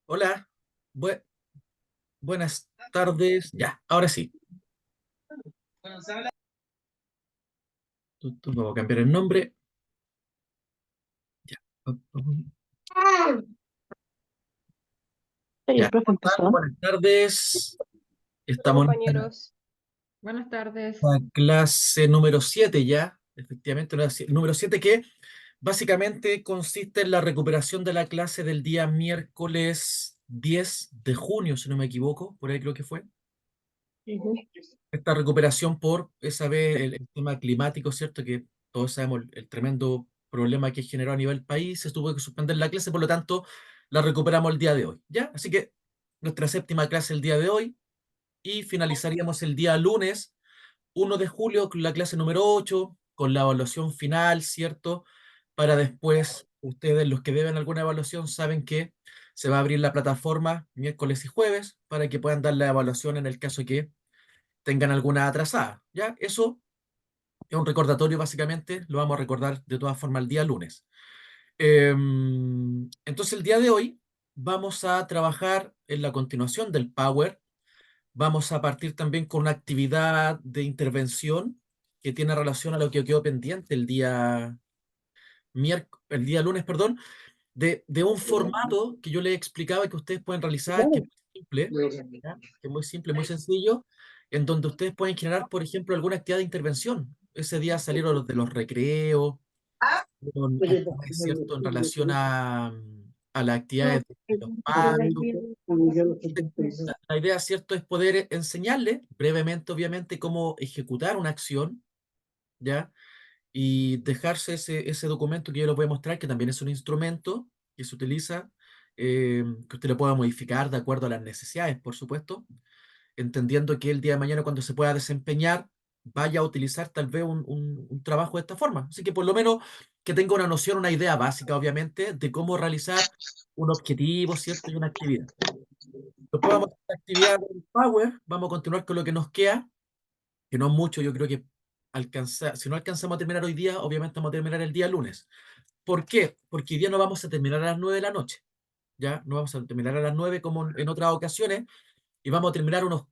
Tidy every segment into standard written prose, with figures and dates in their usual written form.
Hola, bue- buenas tardes. Ya, ahora sí. Vamos a cambiar el nombre. Ya. Sí, Ya. el profe ¿Cómo están? empezó. Buenas tardes. Hola Estamos en esta compañeros, buenas tardes. clase número 7 ya. Efectivamente, número 7 que básicamente consiste en la recuperación de la clase del día miércoles 10 de junio, si no me equivoco. Por ahí creo que fue. Ujú. Esta recuperación por esa vez el tema climático, ¿cierto? Que todos sabemos el tremendo problema que generó a nivel país, se tuvo que suspender la clase, por lo tanto, la recuperamos el día de hoy, ¿ya? Así que nuestra séptima clase el día de hoy y finalizaríamos el día lunes 1 de julio con la clase número 8 con la evaluación final, ¿cierto? Para después, ustedes los que deben alguna evaluación saben que se va a abrir la plataforma miércoles y jueves para que puedan dar la evaluación en el caso que tengan alguna atrasada, ¿ya? Eso es un recordatorio, básicamente, lo vamos a recordar de todas formas el día lunes. Entonces, el día de hoy vamos a trabajar en la continuación del Power. Vamos a partir también con una actividad de intervención que tiene relación a lo que quedó pendiente el día lunes, perdón, de un formato que yo les explicaba que ustedes pueden realizar, que es muy simple, ¿ya? Que es muy simple, muy sencillo, en donde ustedes pueden generar, por ejemplo, alguna actividad de intervención. Ese día salieron los de los recreos, con actividades, ¿cierto?, en relación a las actividades de los patios. La idea, ¿cierto?, es poder enseñarles brevemente, obviamente, cómo ejecutar una acción, ¿ya? Y dejarse ese documento que yo les voy a mostrar, que también es un instrumento que se utiliza, que usted lo pueda modificar de acuerdo a las necesidades, por supuesto, entendiendo que el día de mañana cuando se pueda desempeñar, vaya a utilizar tal vez un trabajo de esta forma. Así que por lo menos que tenga una noción, una idea básica, obviamente, de cómo realizar un objetivo, ¿cierto? Y una actividad. Después vamos a hacer la actividad del Power, vamos a continuar con lo que nos queda, que no es mucho, yo creo que si no alcanzamos a terminar hoy día, obviamente vamos a terminar el día lunes. ¿Por qué? Porque hoy día no vamos a terminar a las 9 de la noche, ¿ya? No vamos a terminar a las 9 como en otras ocasiones, y vamos a terminar unos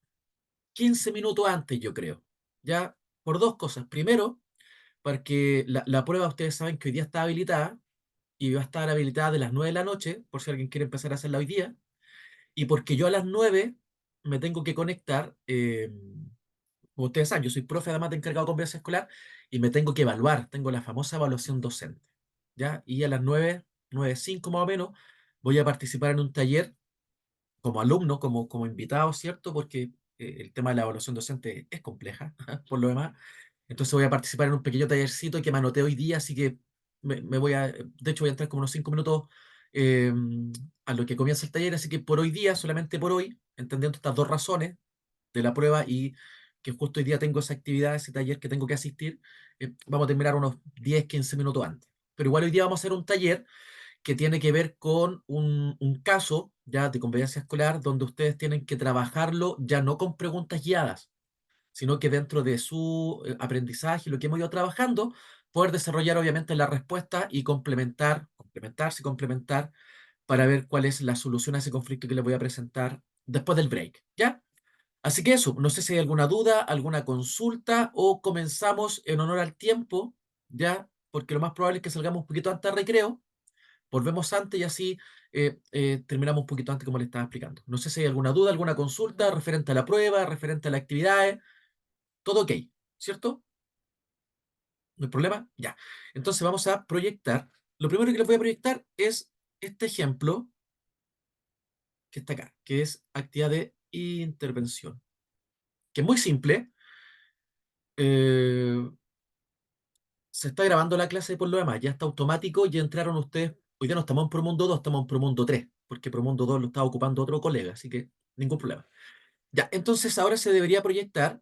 15 minutos antes, yo creo, ¿ya? Por dos cosas. Primero, porque la prueba, ustedes saben que hoy día está habilitada, y va a estar habilitada de las 9 de la noche, por si alguien quiere empezar a hacerla hoy día, y porque yo a las 9 me tengo que conectar. Como ustedes saben, yo soy profe además de encargado de convivencia escolar y me tengo que evaluar, tengo la famosa evaluación docente, ¿ya? Y a las 9:05 más o menos, voy a participar en un taller como alumno, como invitado, ¿cierto? Porque el tema de la evaluación docente es compleja, por lo demás. Entonces voy a participar en un pequeño tallercito que me anoté hoy día, así que de hecho voy a entrar como unos 5 minutos eh, a lo que comienza el taller, así que por hoy día, solamente por hoy, entendiendo estas dos razones, de la prueba y que justo hoy día tengo esa actividad, ese taller que tengo que asistir, vamos a terminar unos 10 15 minutos antes. Pero igual hoy día vamos a hacer un taller que tiene que ver con un caso ya de convivencia escolar donde ustedes tienen que trabajarlo ya no con preguntas guiadas, sino que dentro de su aprendizaje, lo que hemos ido trabajando, poder desarrollar obviamente la respuesta y complementarse, complementar para ver cuál es la solución a ese conflicto que les voy a presentar después del break, ¿ya? Así que eso, no sé si hay alguna duda, alguna consulta o comenzamos en honor al tiempo, ¿ya? Porque lo más probable es que salgamos un poquito antes de recreo, volvemos antes y así terminamos un poquito antes como le estaba explicando. No sé si hay alguna duda, alguna consulta referente a la prueba, referente a las actividades, todo ok, ¿cierto? ¿No hay problema? Ya. Entonces vamos a proyectar. Lo primero que les voy a proyectar es este ejemplo que está acá, que es actividad de intervención, que es muy simple. Eh, Se está grabando la clase por lo demás, ya está automático, ya entraron ustedes. Hoy día no estamos en Promundo 2, estamos en Promundo 3, porque Promundo 2 lo está ocupando otro colega, así que ningún problema. Ya, entonces ahora se debería proyectar,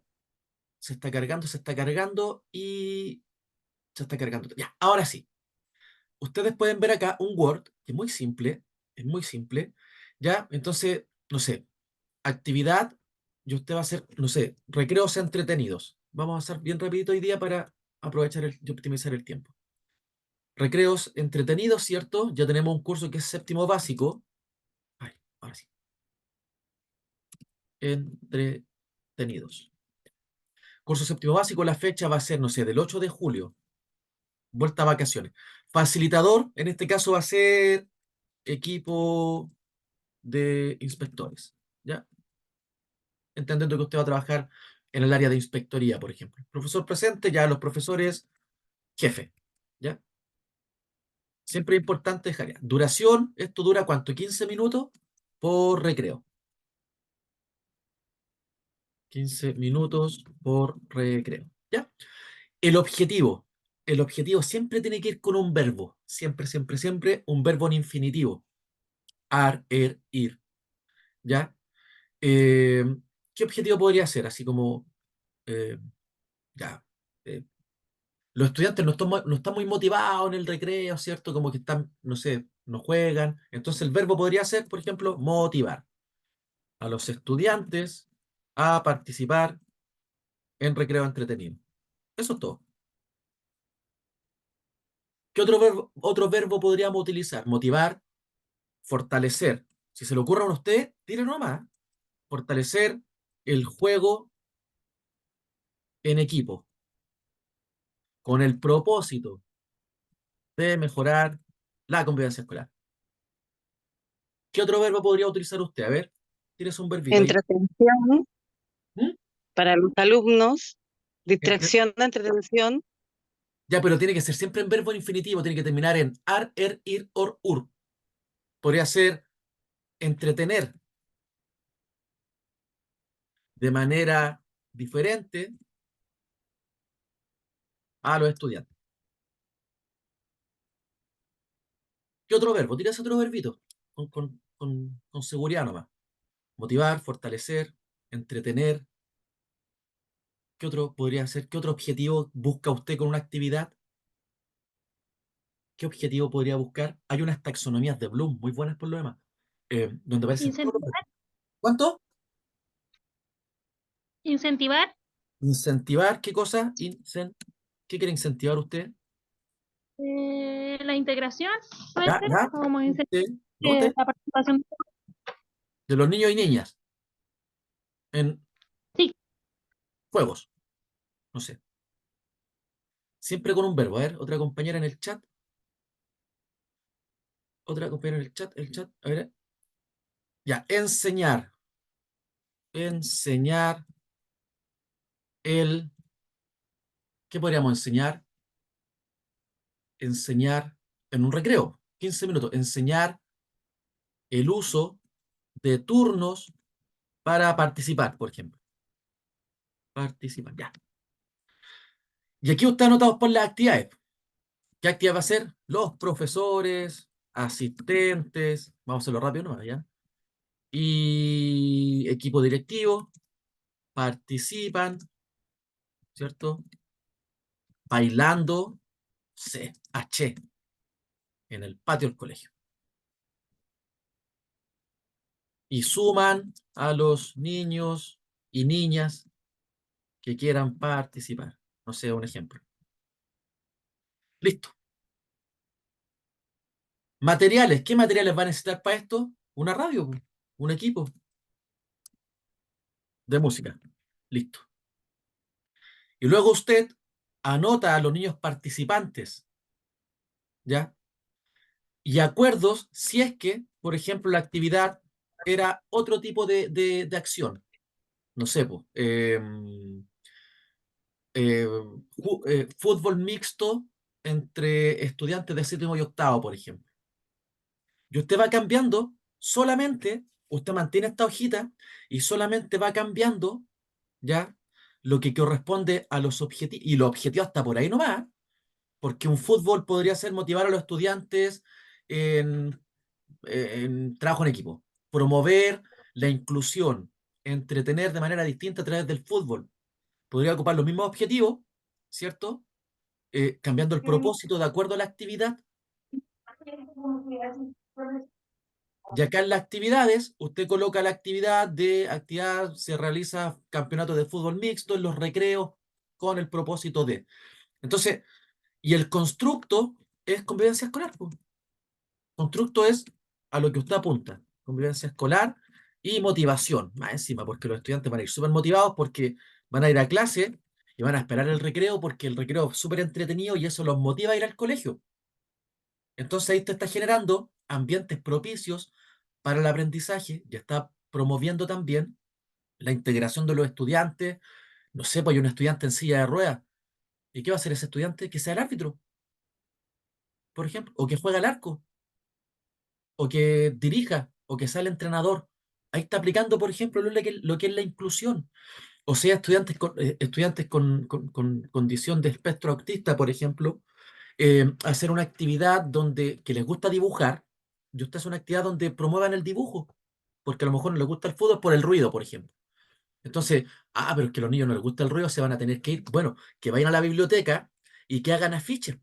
se está cargando y se está cargando. Ya, ahora sí. Ustedes pueden ver acá un Word, que es muy simple, ya, entonces, no sé, actividad, y usted va a hacer, no sé, recreos entretenidos. Vamos a hacer bien rapidito hoy día para aprovechar y optimizar el tiempo. Recreos entretenidos, ¿cierto? Ya tenemos un curso que es séptimo básico. Ay, ahora entretenidos. Curso séptimo básico, la fecha va a ser, no sé, del 8 de julio, vuelta a vacaciones. Facilitador, en este caso va a ser equipo de inspectores, ¿ya? Entendiendo que usted va a trabajar en el área de inspectoría, por ejemplo. Profesor presente, ya los profesores jefe, ¿ya? Siempre es importante dejar ya. Duración, esto dura ¿cuánto? 15 minutos por recreo. 15 minutos por recreo, ¿ya? El objetivo. El objetivo siempre tiene que ir con un verbo. Siempre, siempre, siempre un verbo en infinitivo. Ar, ir, ¿ya? Eh, ¿Qué objetivo podría ser? Así como, eh, ya, eh, los estudiantes no están muy motivados en el recreo, ¿cierto? Como que están, no sé, no juegan. Entonces el verbo podría ser, por ejemplo, motivar a los estudiantes a participar en recreo entretenido. Eso es todo. ¿Qué otro verbo podríamos utilizar? Motivar, fortalecer. Si se le ocurre a usted, tire nomás. Fortalecer el juego en equipo, con el propósito de mejorar la convivencia escolar. ¿Qué otro verbo podría utilizar usted? A ver, tienes un verbito ahí. Entretención ¿Mm? para los alumnos, Entre- distracción, entretención, Ya, pero tiene que ser siempre en verbo infinitivo, tiene que terminar en ar, ir, or, ur. Podría ser entretener de manera diferente a los estudiantes. ¿Qué otro verbo? Tírase otro verbito, con seguridad nomás. Motivar, fortalecer, entretener. ¿Qué otro podría ser? ¿Qué otro objetivo busca usted con una actividad? ¿Qué objetivo podría buscar? Hay unas taxonomías de Bloom muy buenas por lo demás, donde aparecen todos los verbos. Incentivar, ¿Cuánto? incentivar Incentivar, ¿qué cosa? ¿Qué quiere incentivar usted? la integración, puede Ya, ser, ya. como incentivar Usted, note, la participación. de los niños y niñas en Sí, juegos, no sé. Siempre con un verbo. A ver, otra compañera en el chat. Otra compañera en el chat. A ver. Ya, enseñar. Enseñar el... ¿Qué podríamos enseñar? Enseñar en un recreo, 15 minutos. Enseñar el uso de turnos para participar, por ejemplo. Participar, ya. Y aquí usted anotado por las actividades. ¿Qué actividad va a ser? Los profesores, asistentes, vamos a hacerlo rápido, ¿no? ¿Ya? Y equipo directivo participan, ¿cierto? Bailando, H, en el patio del colegio. Y suman a los niños y niñas que quieran participar. No sé, un ejemplo. Listo. Materiales. ¿Qué materiales va a necesitar para esto? Una radio, po, un equipo de música. Listo. Y luego usted anota a los niños participantes, ¿ya? Y acuerdos si es que, por ejemplo, la actividad era otro tipo de acción. No sé, po, eh, fútbol mixto entre estudiantes de séptimo y octavo, por ejemplo. Y usted va cambiando solamente, usted mantiene esta hojita y solamente va cambiando, ¿ya? Lo que corresponde a los objetivos. Y los objetivos hasta por ahí nomás, porque un fútbol podría ser motivar a los estudiantes en, en trabajo en equipo, promover la inclusión, entretener de manera distinta a través del fútbol. Podría ocupar los mismos objetivos, ¿cierto? Cambiando el propósito de acuerdo a la actividad. Y acá en las actividades, usted coloca la actividad, se realiza campeonato de fútbol mixto en los recreos con el propósito de. Entonces, y el constructo es convivencia escolar, po. Constructo es a lo que usted apunta, convivencia escolar, Y motivación, más encima, porque los estudiantes van a ir súper motivados porque van a ir a clase y van a esperar el recreo porque el recreo es súper entretenido y eso los motiva a ir al colegio. Entonces ahí te está generando ambientes propicios para el aprendizaje y está promoviendo también la integración de los estudiantes. No sé, pues hay un estudiante en silla de ruedas. ¿Y qué va a hacer ese estudiante? Que sea el árbitro, por ejemplo, o que juegue al arco, o que dirija, o que sea el entrenador. Ahí está aplicando, por ejemplo, lo que es la inclusión. O sea, estudiantes con condición de espectro autista, por ejemplo, hacer una actividad que les gusta dibujar, y usted hace una actividad donde promuevan el dibujo, porque a lo mejor no les gusta el fútbol por el ruido, por ejemplo. Entonces, pero es que a los niños no les gusta el ruido, se van a tener que ir. Bueno, que vayan a la biblioteca y que hagan afiches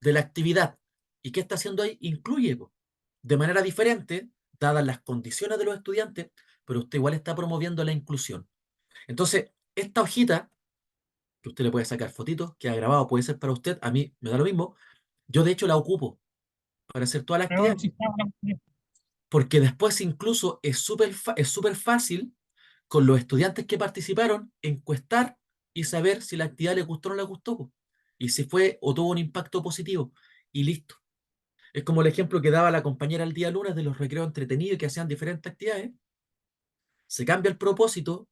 de la actividad. ¿Y qué está haciendo ahí? Incluye, po, de manera diferente, dadas las condiciones de los estudiantes, pero usted igual está promoviendo la inclusión. Entonces, esta hojita, que usted le puede sacar fotitos, que ha grabado, puede ser para usted, a mí me da lo mismo, yo de hecho la ocupo para hacer todas las actividades, porque después incluso es súper fácil con los estudiantes que participaron encuestar y saber si la actividad les gustó o no les gustó, po, y si fue o tuvo un impacto positivo, y listo. Es como el ejemplo que daba la compañera el día lunes de los recreos entretenidos que hacían diferentes actividades. Se cambia el propósito,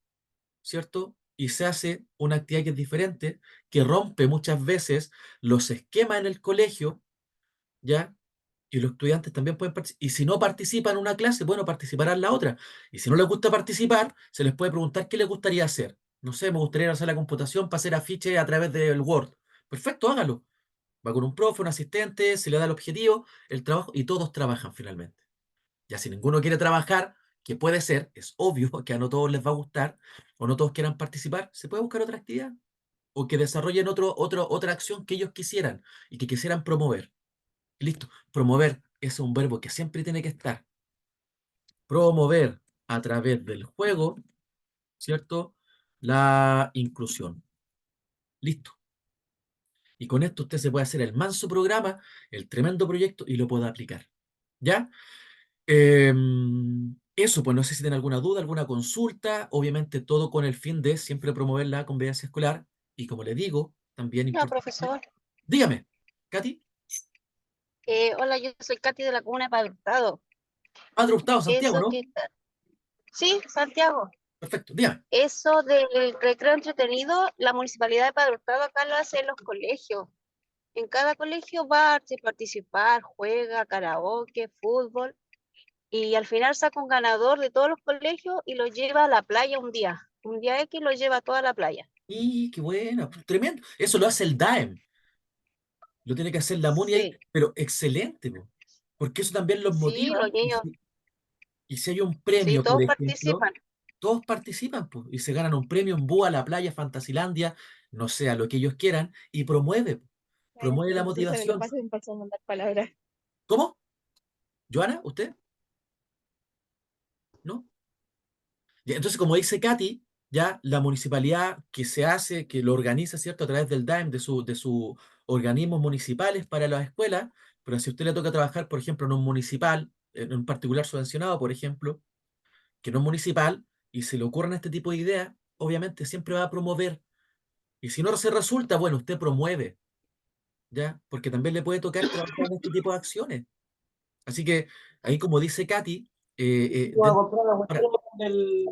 ¿cierto? Y se hace una actividad que es diferente, que rompe muchas veces los esquemas en el colegio, ¿ya? Y los estudiantes también pueden participar. Y si no participan en una clase, bueno, participarán en la otra. Y si no les gusta participar, se les puede preguntar qué les gustaría hacer. No sé, me gustaría hacer la computación para hacer afiches a través del Word. Perfecto, hágalo. Va con un profe, un asistente, se le da el objetivo, el trabajo, y todos trabajan finalmente. Ya si ninguno quiere trabajar, que puede ser, es obvio que a no todos les va a gustar, o no todos quieran participar, se puede buscar otra actividad, o que desarrollen otra acción que ellos quisieran y que quisieran promover. Y listo, promover es un verbo que siempre tiene que estar. Promover a través del juego, ¿cierto? La inclusión. Listo. Y con esto usted se puede hacer el manso programa, el tremendo proyecto y lo puede aplicar. ¿Ya? Eso, pues no sé si tienen alguna duda, alguna consulta, obviamente todo con el fin de siempre promover la convivencia escolar y como le digo, también Hola, importante. profesor. Dígame, Katy. Hola, yo soy Katy de la comuna de Padre Hurtado. Padre Hurtado, Santiago, Eso ¿no? que Sí, Santiago. Perfecto, dígame. Eso del recreo entretenido, la municipalidad de Padre Hurtado acá lo hace en los colegios. En cada colegio va a participar, juega, karaoke, fútbol, y al final saca un ganador de todos los colegios y lo lleva a la playa un día. Un día X lo lleva a toda la playa. Y qué bueno, tremendo. Eso lo hace el DAEM, lo tiene que hacer la MUNI ahí, Sí, pero excelente, po, porque eso también los sí, motiva los niños, y si hay un sí, premio, por todos ejemplo, participan. todos participan, po, y se ganan un premio en Búa, la playa, Fantasilandia, no sé, a lo que ellos quieran, y promueve la César, lo motivación. paso me pasó a mandar palabras. ¿Cómo? ¿Joana? ¿Usted? ¿No? Ya, entonces, como dice Katy, ya la municipalidad que se hace, que lo organiza, ¿cierto? A través del DAEM, de sus organismos municipales para las escuelas, pero si a usted le toca trabajar, por ejemplo, en un municipal, en un particular subvencionado, por ejemplo, que no es municipal, y se le ocurren este tipo de ideas, obviamente siempre va a promover. Y si no se resulta, bueno, usted promueve, ¿ya? Porque también le puede tocar trabajar en este tipo de acciones. Así que ahí, como dice Katy, ¿Tú a comprar la cuestión del,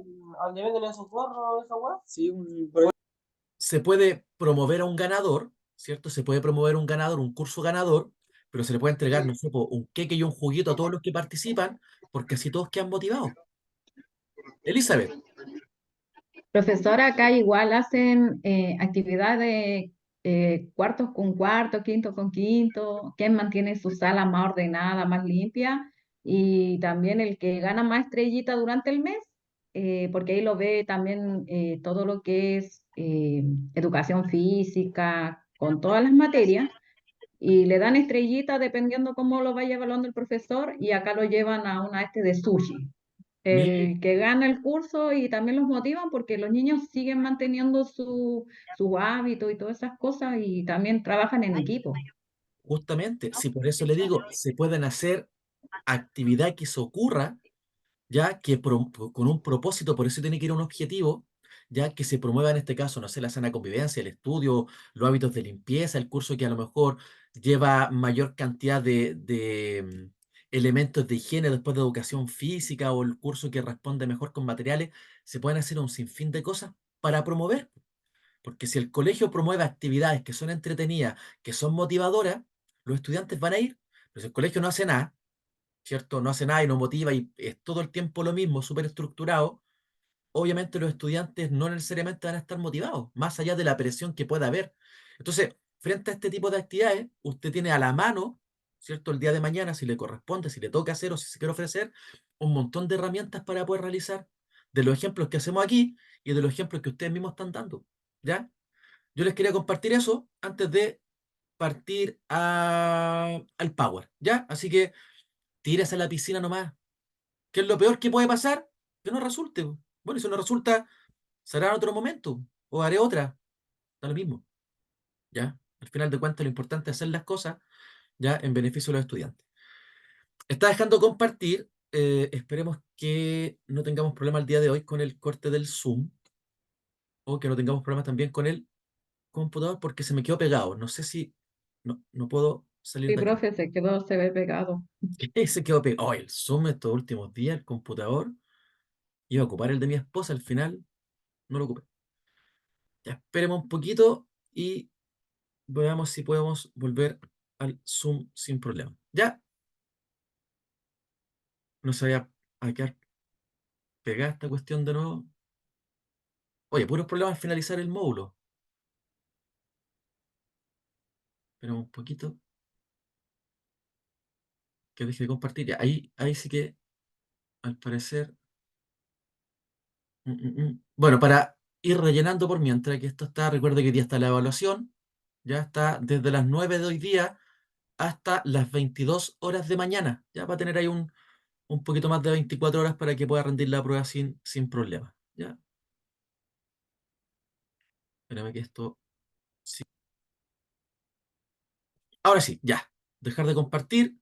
donde venden esos gorros, esa weá? Sí, se puede promover a un ganador, ¿cierto? Se puede promover un ganador, un curso ganador, pero se le puede entregar, no sé, po, un queque y un juguito a todos los que participan, porque así todos quedan motivados. Elizabeth, Profesora, acá igual hacen actividades cuartos con cuarto, quinto con quinto, quien mantiene su sala más ordenada, más limpia, y también el que gana más estrellita durante el mes, porque ahí lo ve también todo lo que es educación física, con todas las materias, y le dan estrellita dependiendo cómo lo vaya evaluando el profesor, y acá lo llevan a una de sushi mi, el que gana el curso y también los motivan porque los niños siguen manteniendo su hábito y todas esas cosas y también trabajan en equipo. justamente, si por eso le digo, se pueden hacer actividad que se ocurra ya que con un propósito, por eso tiene que ir a un objetivo, ya que se promueva en este caso, no sé, la sana convivencia, el estudio, los hábitos de limpieza, el curso que a lo mejor lleva mayor cantidad de elementos de higiene después de educación física o el curso que responde mejor con materiales, se pueden hacer un sinfín de cosas para promover. Porque si el colegio promueve actividades que son entretenidas, que son motivadoras, los estudiantes van a ir. Pero si el colegio no hace nada, ¿cierto? No hace nada y no motiva y es todo el tiempo lo mismo, súper estructurado, obviamente los estudiantes no necesariamente van a estar motivados, más allá de la presión que pueda haber. Entonces, frente a este tipo de actividades, usted tiene a la mano, ¿cierto? El día de mañana, si le corresponde, si le toca hacer o si se quiere ofrecer, un montón de herramientas para poder realizar, de los ejemplos que hacemos aquí y de los ejemplos que ustedes mismos están dando, ¿ya? Yo les quería compartir eso antes de partir al Power, ¿ya? Así que tírese a la piscina nomás. ¿Qué es lo peor que puede pasar? Que no resulte. Bueno, y si no resulta, será en otro momento. O haré otra. Da lo mismo. ¿Ya? Al final de cuentas, lo importante es hacer las cosas ya en beneficio de los estudiantes. Está dejando compartir. Esperemos que no tengamos problemas el día de hoy con el corte del Zoom. O que no tengamos problemas también con el computador porque se me quedó pegado. No sé si... No puedo salir Sí, de acá. profe, se ve pegado. Se quedó pegado. Oh, el Zoom estos últimos días, el computador. Iba a ocupar el de mi esposa, al final no lo ocupé. Ya esperemos un poquito y veamos si podemos volver al Zoom sin problema. Ya no se vaya a quedar pegada esta cuestión de nuevo. Oye, puros problemas al finalizar el módulo. Esperemos un poquito que deje de compartir. Ya, ahí sí que, al parecer... Bueno, para ir rellenando por mientras que esto está, recuerdo que hoy día está la evaluación. Ya está desde las 9 de hoy día hasta las 22 horas de mañana. Ya va a tener ahí un poquito más de 24 horas para que pueda rendir la prueba sin problema. ¿Ya? Espérame que esto... sí. Ahora sí, ya. Dejar de compartir.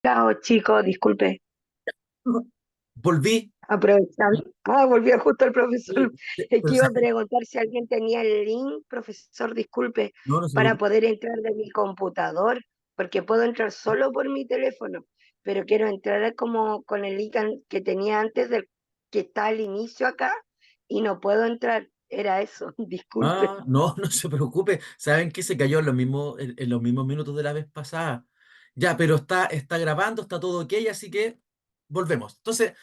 Chao, chicos, disculpe. Volví. Aprovechando. Volvió justo el profesor. Es que iba a Pensé- preguntar si alguien tenía el link, profesor, disculpe, No, no se para preocupe. poder entrar de mi computador, porque puedo entrar solo por mi teléfono, pero quiero entrar como con el icono que tenía antes del que está al inicio acá y no puedo entrar. Era eso, disculpe. No, no se preocupe. Saben que se cayó en los mismos minutos de la vez pasada. Ya, pero está grabando, está todo ok, así que volvemos. Entonces,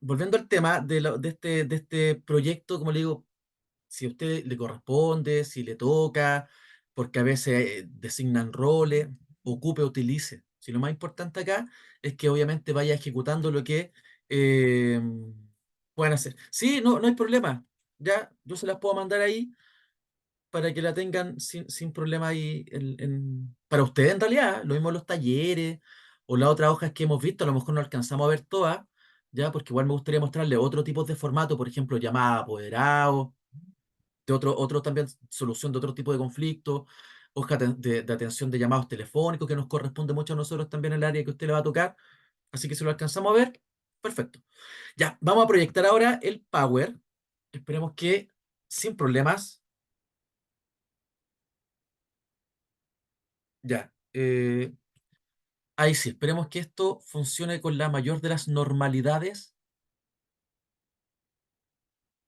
volviendo al tema de este proyecto, como le digo, si a usted le corresponde, si le toca, porque a veces designan roles, ocupe, utilice. Si lo más importante acá es que obviamente vaya ejecutando lo que eh, puedan hacer. Sí, no hay problema. Ya, yo se las puedo mandar ahí para que la tengan sin problema ahí para ustedes en realidad. Lo mismo los talleres o las otras hojas que hemos visto, a lo mejor no alcanzamos a ver todas, ya, porque igual me gustaría mostrarle otro tipo de formato, por ejemplo, llamada apoderado de otro también solución de otro tipo de conflicto, hoja de atención de llamados telefónicos que nos corresponde mucho a nosotros también en el área que usted le va a tocar. Así que si lo alcanzamos a ver, perfecto. Ya, vamos a proyectar ahora el Power. Esperemos que sin problemas. Ya. Ahí sí, esperemos que esto funcione con la mayor de las normalidades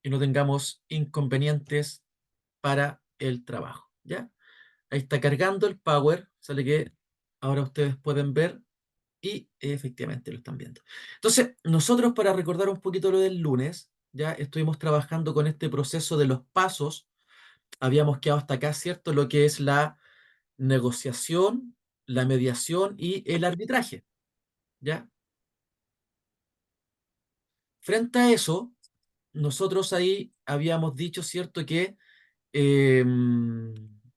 y no tengamos inconvenientes para el trabajo. ¿Ya? Ahí está cargando el Power, sale que ahora ustedes pueden ver y efectivamente lo están viendo. Entonces, nosotros para recordar un poquito lo del lunes, ya estuvimos trabajando con este proceso de los pasos, habíamos quedado hasta acá, ¿cierto? Lo que es la negociación, la mediación y el arbitraje, ¿ya? Frente a eso, nosotros ahí habíamos dicho, ¿cierto?, que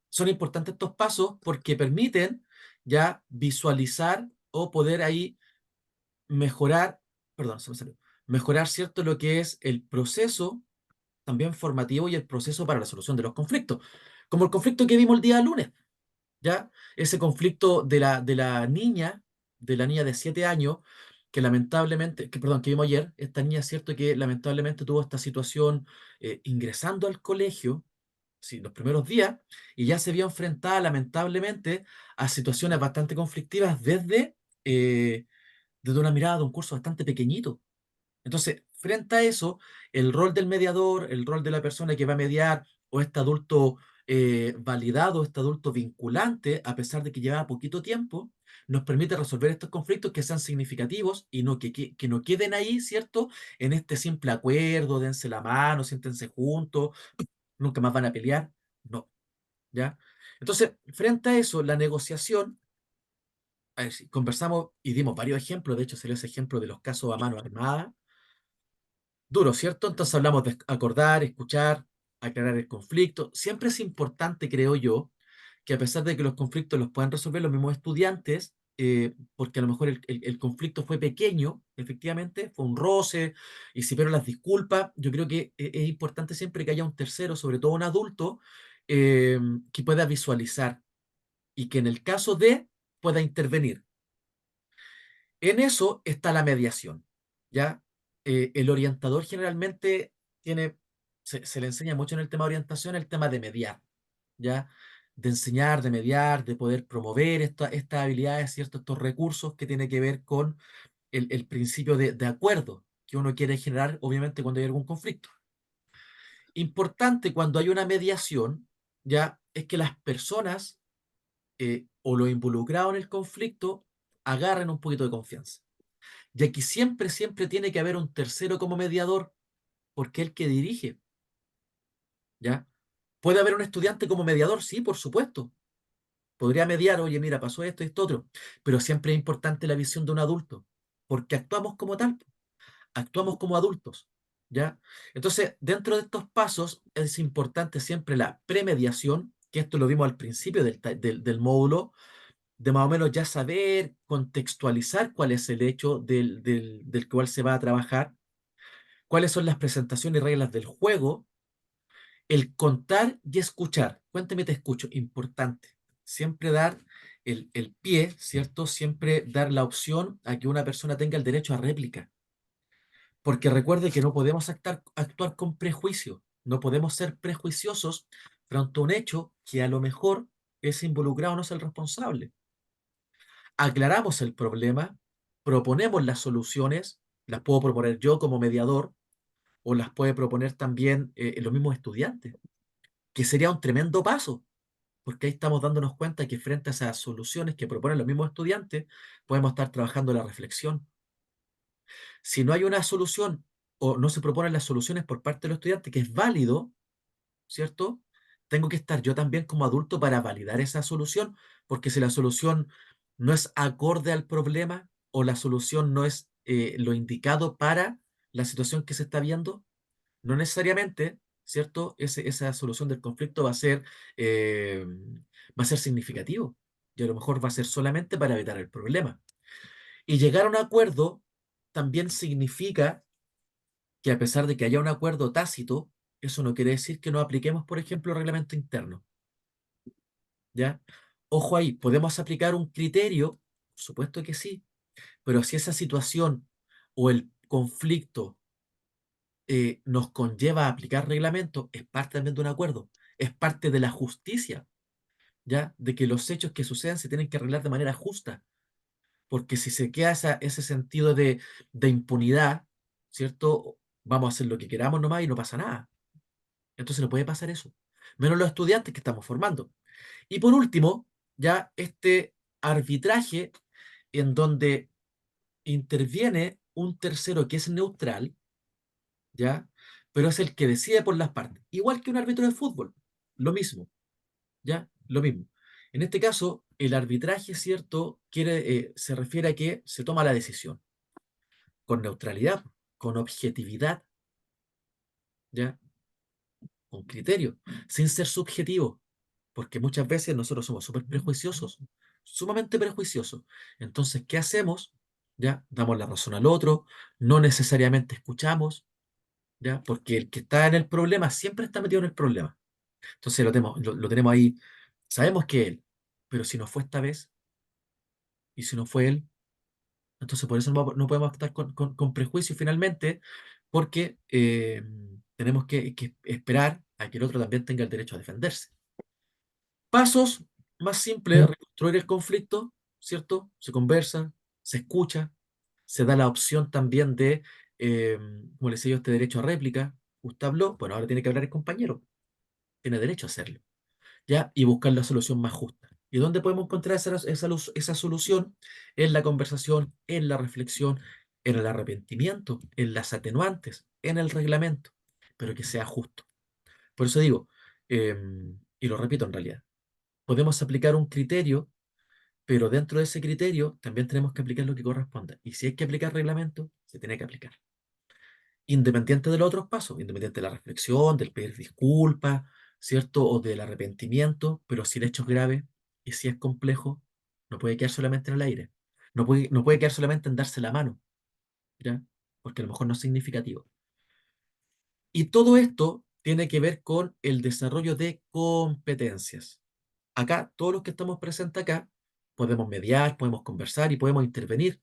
son importantes estos pasos porque permiten ya visualizar o poder ahí mejorar, perdón, se me salió, mejorar, ¿cierto?, lo que es el proceso también formativo y el proceso para la solución de los conflictos. Como el conflicto que vimos el día lunes, ¿ya? Ese conflicto de la niña de 7 años, que lamentablemente, perdón, que vimos ayer, esta niña es cierto que lamentablemente tuvo esta situación ingresando al colegio, sí, los primeros días, y ya se vio enfrentada lamentablemente a situaciones bastante conflictivas desde una mirada de un curso bastante pequeñito. Entonces, frente a eso, el rol del mediador, el rol de la persona que va a mediar, o este adulto validado, este adulto vinculante, a pesar de que lleva poquito tiempo, nos permite resolver estos conflictos que sean significativos y no que no queden ahí, ¿cierto? En este simple acuerdo, dense la mano, siéntense juntos, nunca más van a pelear. No, ¿ya? Entonces, frente a eso, la negociación, a ver, si conversamos y dimos varios ejemplos, de hecho salió ese ejemplo de los casos a mano armada, duro, ¿cierto? Entonces hablamos de acordar, escuchar, aclarar el conflicto. Siempre es importante, creo yo, que a pesar de que los conflictos los puedan resolver los mismos estudiantes, porque a lo mejor el conflicto fue pequeño, efectivamente, fue un roce, y si pero las disculpas, yo creo que es importante siempre que haya un tercero, sobre todo un adulto, que pueda visualizar y que en el caso de pueda intervenir. En eso está la mediación, ¿ya? El orientador generalmente se le enseña mucho en el tema de orientación el tema de mediar, ¿ya? De enseñar, de mediar, de poder promover estas habilidades, ¿cierto? Estos recursos que tiene que ver con el principio de acuerdo que uno quiere generar, obviamente, cuando hay algún conflicto. Importante cuando hay una mediación, ¿ya? Es que las personas o los involucrados en el conflicto agarren un poquito de confianza. Y aquí siempre, siempre tiene que haber un tercero como mediador, porque es el que dirige, ¿ya? ¿Puede haber un estudiante como mediador? Sí, por supuesto. Podría mediar, oye, mira, pasó esto y esto otro, pero siempre es importante la visión de un adulto, porque actuamos como tal, actuamos como adultos, ¿ya? Entonces, dentro de estos pasos es importante siempre la premediación, que esto lo vimos al principio del módulo, de más o menos ya saber, contextualizar cuál es el hecho del cual se va a trabajar, cuáles son las presentaciones y reglas del juego, el contar y escuchar. Cuéntame, te escucho, importante. Siempre dar el pie, ¿cierto? Siempre dar la opción a que una persona tenga el derecho a réplica. Porque recuerde que no podemos actuar con prejuicio, no podemos ser prejuiciosos frente a un hecho que a lo mejor ese involucrado no es el responsable. Aclaramos el problema, proponemos las soluciones, las puedo proponer yo como mediador, o las puede proponer también los mismos estudiantes, que sería un tremendo paso, porque ahí estamos dándonos cuenta que frente a esas soluciones que proponen los mismos estudiantes, podemos estar trabajando la reflexión. Si no hay una solución o no se proponen las soluciones por parte de los estudiantes, que es válido, ¿cierto? Tengo que estar yo también como adulto para validar esa solución, porque si la solución no es acorde al problema o la solución no es lo indicado para la situación que se está viendo, no necesariamente, ¿cierto? Esa solución del conflicto va a ser significativo y a lo mejor va a ser solamente para evitar el problema. Y llegar a un acuerdo también significa que a pesar de que haya un acuerdo tácito, eso no quiere decir que no apliquemos, por ejemplo, el reglamento interno, ¿ya? Ojo ahí, ¿podemos aplicar un criterio? Por supuesto que sí, pero si esa situación o el conflicto nos conlleva a aplicar reglamentos, es parte también de un acuerdo, es parte de la justicia, ¿ya? De que los hechos que sucedan se tienen que arreglar de manera justa, porque si se queda ese sentido de impunidad, ¿cierto? Vamos a hacer lo que queramos nomás y no pasa nada. Entonces no puede pasar eso, menos los estudiantes que estamos formando. Y por último, ya este arbitraje en donde interviene un tercero que es neutral, ¿ya? Pero es el que decide por las partes. Igual que un árbitro de fútbol, lo mismo, ¿ya? Lo mismo. En este caso, el arbitraje, ¿cierto? Se refiere a que se toma la decisión con neutralidad, con objetividad, ¿ya? Con criterio, sin ser subjetivo, porque muchas veces nosotros somos súper prejuiciosos, sumamente prejuiciosos. Entonces, ¿qué hacemos? ¿Ya? Damos la razón al otro, no necesariamente escuchamos, ¿ya? Porque el que está en el problema siempre está metido en el problema. Entonces lo tenemos ahí. Sabemos que él, pero si no fue esta vez, y si no fue él, entonces por eso no podemos estar con prejuicios finalmente, porque tenemos que esperar a que el otro también tenga el derecho a defenderse. Pasos más simples, reconstruir el conflicto, ¿cierto? Se conversa, se escucha, se da la opción también de, como les decía yo, este derecho a réplica. Usted habló, bueno, ahora tiene que hablar el compañero, tiene derecho a hacerlo, ¿ya? Y buscar la solución más justa. ¿Y dónde podemos encontrar esa solución? En la conversación, en la reflexión, en el arrepentimiento, en las atenuantes, en el reglamento, pero que sea justo. Por eso digo, y lo repito en realidad, podemos aplicar un criterio, pero dentro de ese criterio también tenemos que aplicar lo que corresponda. Y si hay que aplicar reglamento, se tiene que aplicar. Independiente de los otros pasos, independiente de la reflexión, del pedir disculpas, ¿cierto? O del arrepentimiento, pero si el hecho es grave y si es complejo, no puede quedar solamente en el aire. No puede quedar solamente en darse la mano, ¿ya? Porque a lo mejor no es significativo. Y todo esto tiene que ver con el desarrollo de competencias. Acá, todos los que estamos presentes acá, podemos mediar, podemos conversar y podemos intervenir,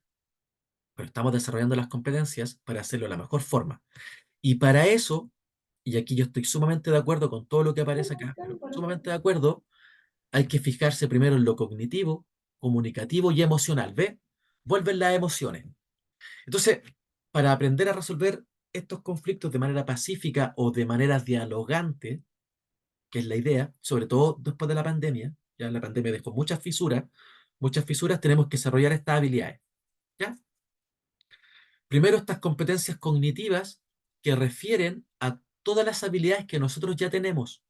pero estamos desarrollando las competencias para hacerlo de la mejor forma. Y para eso, y aquí yo estoy sumamente de acuerdo con todo lo que aparece acá, pero sumamente de acuerdo, hay que fijarse primero en lo cognitivo, comunicativo y emocional. ¿Ve? Vuelven las emociones. Entonces, para aprender a resolver estos conflictos de manera pacífica o de manera dialogante, que es la idea, sobre todo después de la pandemia, ya la pandemia dejó muchas fisuras, tenemos que desarrollar estas habilidades, ¿ya? Primero, estas competencias cognitivas que refieren a todas las habilidades que nosotros ya tenemos,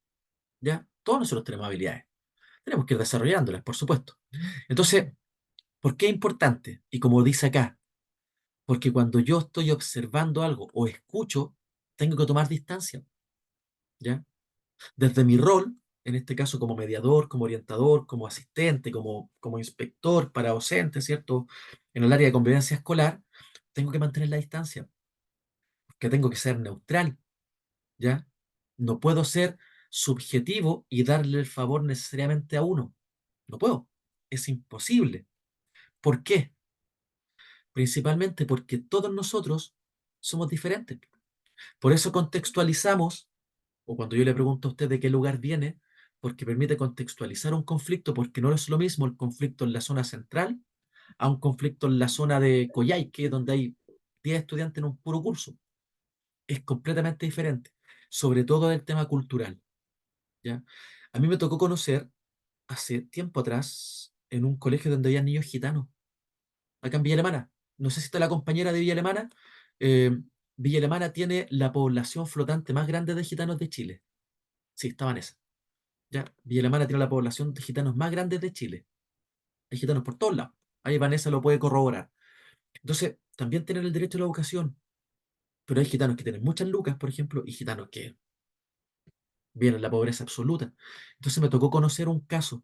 ¿ya? Todos nosotros tenemos habilidades. Tenemos que ir desarrollándolas, por supuesto. Entonces, ¿por qué es importante? Y como dice acá, porque cuando yo estoy observando algo o escucho, tengo que tomar distancia, ¿ya? Desde mi rol, en este caso como mediador, como orientador, como asistente, como inspector para docente, ¿cierto? En el área de convivencia escolar, tengo que mantener la distancia, que tengo que ser neutral, ¿ya? No puedo ser subjetivo y darle el favor necesariamente a uno. No puedo. Es imposible. ¿Por qué? Principalmente porque todos nosotros somos diferentes. Por eso contextualizamos, o cuando yo le pregunto a usted de qué lugar viene, porque permite contextualizar un conflicto, porque no es lo mismo el conflicto en la zona central a un conflicto en la zona de Coyhaique, donde hay 10 estudiantes en un puro curso. Es completamente diferente, sobre todo el tema cultural, ¿ya? A mí me tocó conocer hace tiempo atrás en un colegio donde había niños gitanos, acá en Villa Alemana. No sé si está la compañera de Villa Alemana. eh, Villa Alemana tiene la población flotante más grande de gitanos de Chile. Sí, estaba en esa. Ya, Villa Alemana tiene la población de gitanos más grande de Chile. Hay gitanos por todos lados. Ahí Vanessa lo puede corroborar. Entonces, también tienen el derecho a la educación. Pero hay gitanos que tienen muchas lucas, por ejemplo, y gitanos que vienen en la pobreza absoluta. Entonces me tocó conocer un caso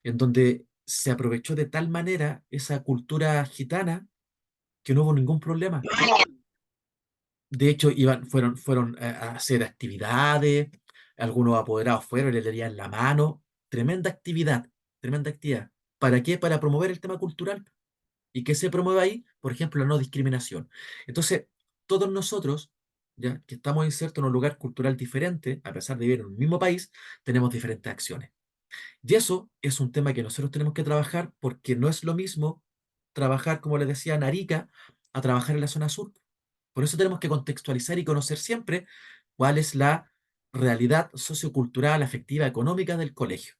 en donde se aprovechó de tal manera esa cultura gitana que no hubo ningún problema. De hecho, fueron a hacer actividades, algunos apoderados fueron y le leían la mano. Tremenda actividad, tremenda actividad. ¿Para qué? Para promover el tema cultural. ¿Y qué se promueve ahí? Por ejemplo, la no discriminación. Entonces, todos nosotros, ya que estamos insertos en un lugar cultural diferente, a pesar de vivir en un mismo país, tenemos diferentes acciones. Y eso es un tema que nosotros tenemos que trabajar porque no es lo mismo trabajar, como les decía, en Arica, a trabajar en la zona sur. Por eso tenemos que contextualizar y conocer siempre cuál es la realidad sociocultural, afectiva, económica del colegio.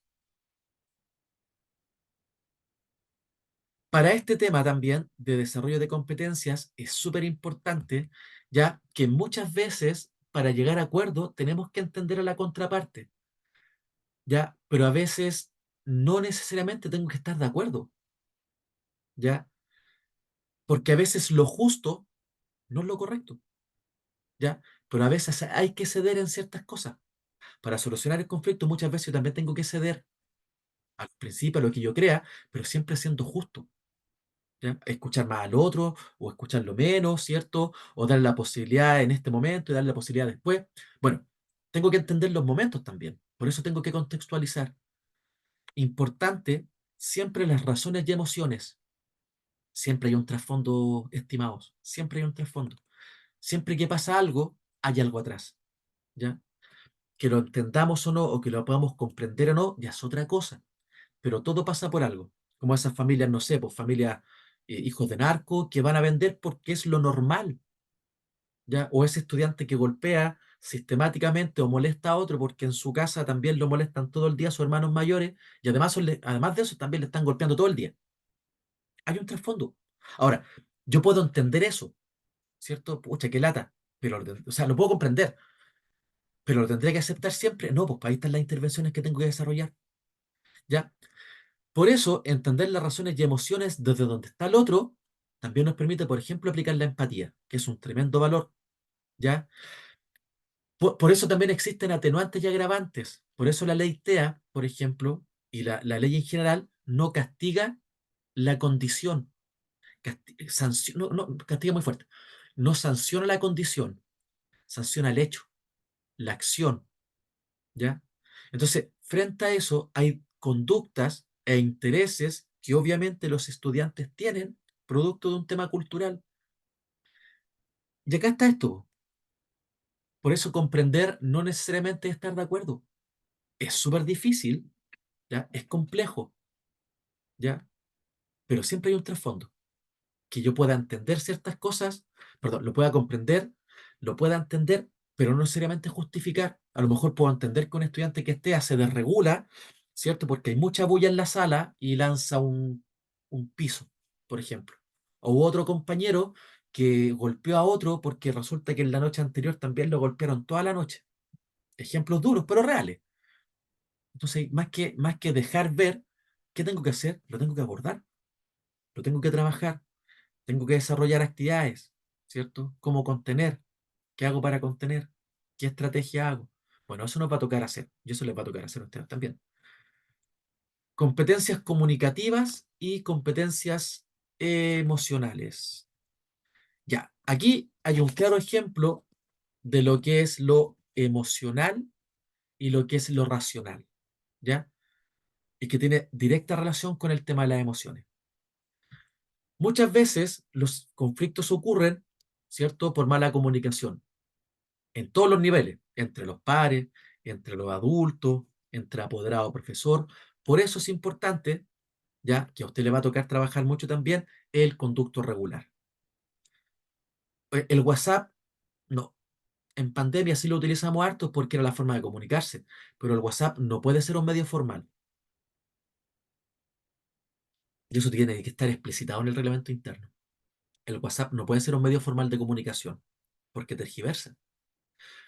Para este tema también de desarrollo de competencias es súper importante, ya que muchas veces para llegar a acuerdo tenemos que entender a la contraparte, ya, pero a veces no necesariamente tengo que estar de acuerdo, ya, porque a veces lo justo no es lo correcto, ya, pero a veces hay que ceder en ciertas cosas. Para solucionar el conflicto muchas veces yo también tengo que ceder al principio a lo que yo crea, pero siempre siendo justo. ¿Ya? Escuchar más al otro o escucharlo menos, ¿cierto? O darle la posibilidad en este momento y darle la posibilidad después. Bueno, tengo que entender los momentos también. Por eso tengo que contextualizar. Importante, siempre las razones y emociones. Siempre hay un trasfondo, estimados. Siempre hay un trasfondo. Siempre que pasa algo, hay algo atrás. ¿Ya? Que lo entendamos o no, o que lo podamos comprender o no, ya es otra cosa. Pero todo pasa por algo. Como esas familias, no sé, pues familias, hijos de narco, que van a vender porque es lo normal. ¿Ya? O ese estudiante que golpea sistemáticamente o molesta a otro porque en su casa también lo molestan todo el día sus hermanos mayores y además, además de eso también le están golpeando todo el día. Hay un trasfondo. Ahora, yo puedo entender eso, ¿cierto? Pucha, qué lata. Pero, o sea, lo puedo comprender, pero lo tendré que aceptar siempre. No, pues ahí están las intervenciones que tengo que desarrollar. ¿Ya? Por eso, entender las razones y emociones desde donde está el otro también nos permite, por ejemplo, aplicar la empatía, que es un tremendo valor. ¿Ya? Por eso también existen atenuantes y agravantes. Por eso la ley TEA, por ejemplo, y la ley en general, no castiga la condición. No, no, castiga muy fuerte. No sanciona la condición, sanciona el hecho, la acción. ¿Ya? Entonces, frente a eso, hay conductas e intereses que obviamente los estudiantes tienen producto de un tema cultural. Y acá está esto. Por eso comprender no necesariamente es estar de acuerdo. Es súper difícil, ¿ya? Es complejo, ¿ya? Pero siempre hay un trasfondo. Que yo pueda entender ciertas cosas, perdón, lo pueda comprender, lo pueda entender, pero no necesariamente justificar. A lo mejor puedo entender que un estudiante que esté se desregula, ¿cierto? Porque hay mucha bulla en la sala y lanza un piso, por ejemplo. O otro compañero que golpeó a otro porque resulta que en la noche anterior también lo golpearon toda la noche. Ejemplos duros, pero reales. Entonces, más que dejar ver, ¿qué tengo que hacer? Lo tengo que abordar, lo tengo que trabajar, tengo que desarrollar actividades, ¿cierto? ¿Cómo contener? ¿Qué hago para contener? ¿Qué estrategia hago? Bueno, eso nos va a tocar hacer, y eso les va a tocar hacer a ustedes también. Competencias comunicativas y competencias emocionales. Ya, aquí hay un claro ejemplo de lo que es lo emocional y lo que es lo racional, ¿ya? Y que tiene directa relación con el tema de las emociones. Muchas veces los conflictos ocurren, ¿cierto?, por mala comunicación, en todos los niveles, entre los pares, entre los adultos, entre apoderado profesor. Por eso es importante, ya que a usted le va a tocar trabajar mucho también, el conducto regular. El WhatsApp, no. En pandemia sí lo utilizamos harto porque era la forma de comunicarse, pero el WhatsApp no puede ser un medio formal. Y eso tiene que estar explicitado en el reglamento interno. El WhatsApp no puede ser un medio formal de comunicación, porque tergiversa.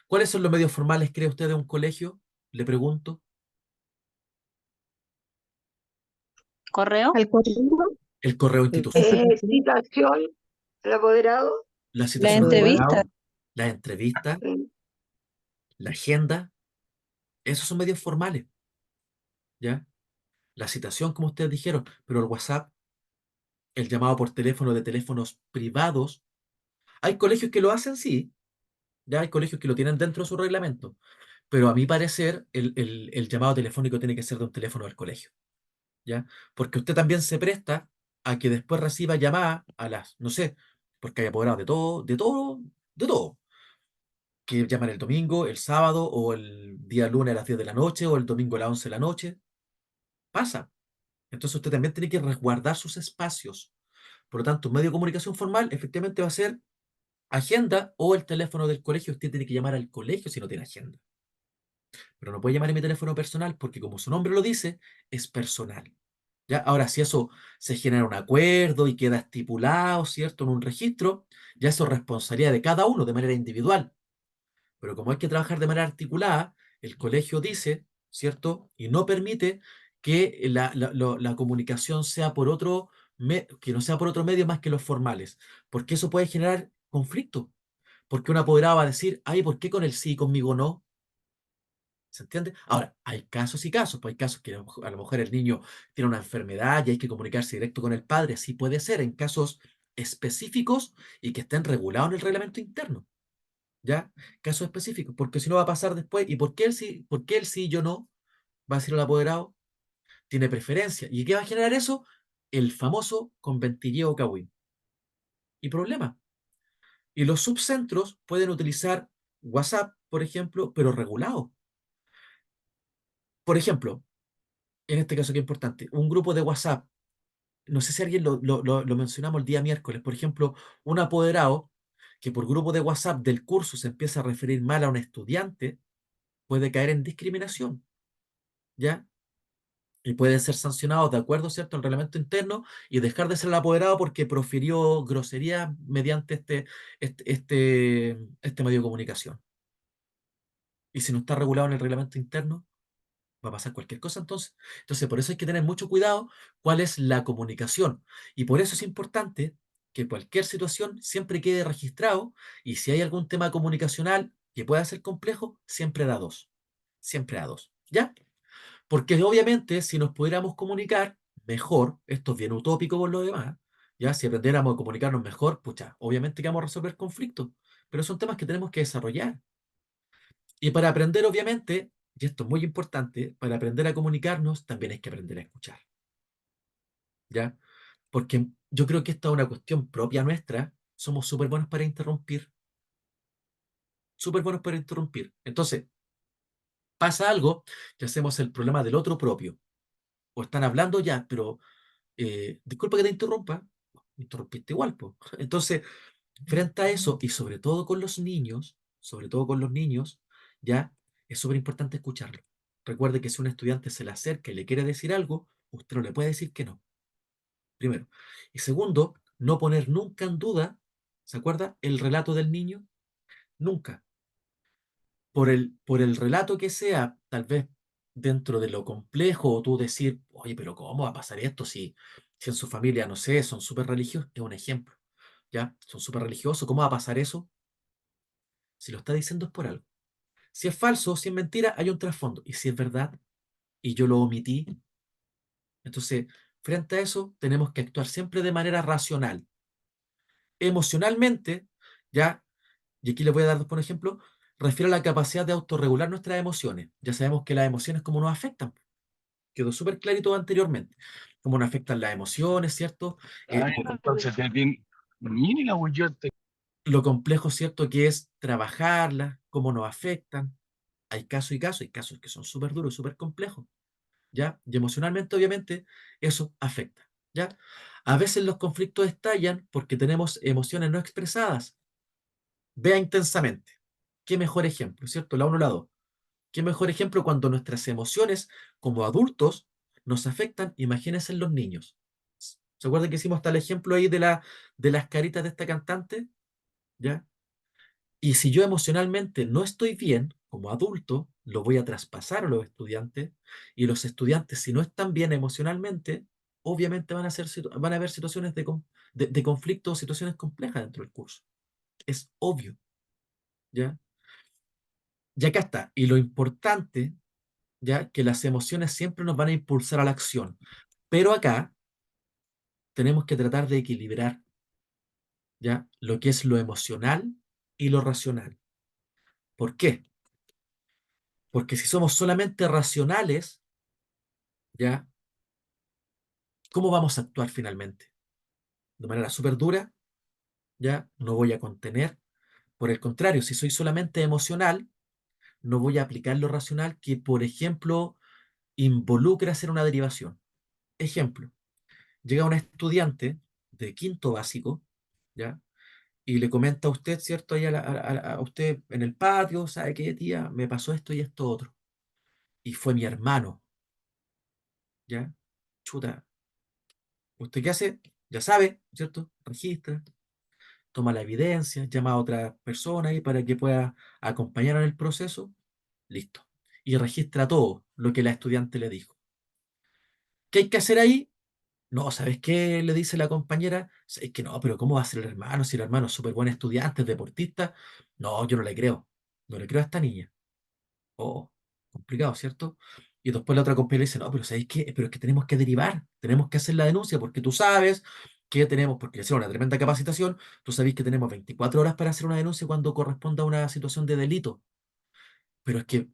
¿Cuáles son los medios formales, cree usted, de un colegio? Le pregunto. ¿Correo? ¿Al correo? El correo institucional, Citación, el apoderado. la La citación de entrevista. apoderado, la entrevista, Sí. la agenda. Esos son medios formales, ¿ya? La citación, como ustedes dijeron, pero el WhatsApp, el llamado por teléfono de teléfonos privados. Hay colegios que lo hacen, sí, ya hay colegios que lo tienen dentro de su reglamento, pero a mi parecer el llamado telefónico tiene que ser de un teléfono del colegio, ¿ya? Porque usted también se presta a que después reciba llamadas a las, no sé, porque hay apoderados de todo, de todo, de todo, que llaman el domingo, el sábado, o el día lunes a las 10 de la noche, o el domingo a las 11 de la noche. Pasa. Entonces usted también tiene que resguardar sus espacios. Por lo tanto, un medio de comunicación formal efectivamente va a ser agenda o el teléfono del colegio. Usted tiene que llamar al colegio si no tiene agenda. Pero no puede llamar a mi teléfono personal porque, como su nombre lo dice, es personal. ¿Ya? Ahora, si eso se genera un acuerdo y queda estipulado, ¿cierto?, en un registro, ya eso es responsabilidad de cada uno de manera individual. Pero como hay que trabajar de manera articulada, el colegio dice, ¿cierto?, y no permite que la comunicación sea por que no sea por otro medio más que los formales, porque eso puede generar conflicto. Porque un apoderado va a decir, ay, ¿por qué con él sí y conmigo no? ¿Se entiende? Ahora, hay casos y casos, pues hay casos que a lo mejor el niño tiene una enfermedad y hay que comunicarse directo con el padre, sí puede ser en casos específicos y que estén regulados en el reglamento interno. ¿Ya? Caso específico, porque si no va a pasar después. ¿Y por qué él sí y yo no? Va a decir el apoderado, tiene preferencia. ¿Y qué va a generar eso? El famoso conventilleo Kawin. Y problema. Y los subcentros pueden utilizar WhatsApp, por ejemplo, pero regulado. Por ejemplo, en este caso que es importante, un grupo de WhatsApp, no sé si alguien lo mencionamos el día miércoles, por ejemplo, un apoderado que por grupo de WhatsApp del curso se empieza a referir mal a un estudiante, puede caer en discriminación, ¿ya? Y puede ser sancionado de acuerdo, ¿cierto?, al reglamento interno y dejar de ser el apoderado porque profirió grosería mediante este medio de comunicación. Y si no está regulado en el reglamento interno, va a pasar cualquier cosa entonces. Entonces, por eso hay que tener mucho cuidado cuál es la comunicación. Y por eso es importante que cualquier situación siempre quede registrado y si hay algún tema comunicacional que pueda ser complejo, siempre da dos. Siempre da dos. ¿Ya? Porque obviamente si nos pudiéramos comunicar mejor, esto es bien utópico por lo demás, ¿ya? Si aprendiéramos a comunicarnos mejor, pucha, obviamente que vamos a resolver conflictos, pero son temas que tenemos que desarrollar. Y para aprender, obviamente, y esto es muy importante, para aprender a comunicarnos también hay que aprender a escuchar, ¿ya? Porque yo creo que esta es una cuestión propia nuestra, somos súper buenos para interrumpir, súper buenos para interrumpir. Entonces, pasa algo que hacemos el problema del otro propio, o están hablando ya, pero disculpa que te interrumpa, interrumpiste igual, po. Entonces, frente a eso, y sobre todo con los niños, ya es súper importante escucharlo. Recuerde que si un estudiante se le acerca y le quiere decir algo, usted no le puede decir que no, primero. Y segundo, no poner nunca en duda, ¿se acuerda? El relato del niño, nunca. Por el relato que sea, tal vez dentro de lo complejo, o tú decir, oye, pero ¿cómo va a pasar esto si en su familia, no sé, son súper religiosos? Es un ejemplo, ¿ya? Son súper religiosos, ¿cómo va a pasar eso? Si lo está diciendo es por algo. Si es falso, si es mentira, hay un trasfondo. Y si es verdad, y yo lo omití, entonces, frente a eso, tenemos que actuar siempre de manera racional. Emocionalmente, ¿ya? Y aquí les voy a dar dos por ejemplo, refiere a la capacidad de autorregular nuestras emociones. Ya sabemos que las emociones cómo nos afectan. Quedó súper clarito anteriormente. Cómo nos afectan las emociones, ¿cierto? Entonces, mire la cuestión. Lo complejo, ¿cierto? Que es trabajarlas, cómo nos afectan. Hay casos y casos, hay casos que son súper duros, súper complejos, ¿ya? Y emocionalmente, obviamente, eso afecta, ¿ya? A veces los conflictos estallan porque tenemos emociones no expresadas. Vea intensamente. Qué mejor ejemplo, ¿cierto? La uno, la dos. Qué mejor ejemplo cuando nuestras emociones como adultos nos afectan, imagínense en los niños. ¿Se acuerdan que hicimos tal ejemplo ahí de las caritas de esta cantante? ¿Ya? Y si yo emocionalmente no estoy bien, como adulto, lo voy a traspasar a los estudiantes, y los estudiantes, si no están bien emocionalmente, obviamente van a haber situaciones de conflicto o situaciones complejas dentro del curso. Es obvio, ¿ya? Y acá está. Y lo importante, ya, que las emociones siempre nos van a impulsar a la acción. Pero acá tenemos que tratar de equilibrar, ya, lo que es lo emocional y lo racional. ¿Por qué? Porque si somos solamente racionales, ya, ¿cómo vamos a actuar finalmente? De manera súper dura, ya, no voy a contener. Por el contrario, si soy solamente emocional, no voy a aplicar lo racional que, por ejemplo, involucra hacer una derivación. Ejemplo, llega un estudiante de quinto básico, ¿ya? Y le comenta a usted, ¿cierto? Ahí a usted en el patio, ¿sabe qué, tía? Me pasó esto y esto otro. Y fue mi hermano, ¿ya? Chuta. ¿Usted qué hace? Ya sabe, ¿cierto? Registra, toma la evidencia, llama a otra persona ahí para que pueda acompañar en el proceso. Listo. Y registra todo lo que la estudiante le dijo. ¿Qué hay que hacer ahí? No, ¿sabes qué? Le dice la compañera. Es que no, pero ¿cómo va a ser el hermano? Si el hermano es súper buen estudiante, es deportista. No, yo no le creo. No le creo a esta niña. Oh, complicado, ¿cierto? Y después la otra compañera dice, no, pero ¿sabes qué? Pero es que tenemos que derivar, tenemos que hacer la denuncia, porque tú sabes que tenemos, porque es una tremenda capacitación, tú sabés que tenemos 24 horas para hacer una denuncia cuando corresponda a una situación de delito. Pero es que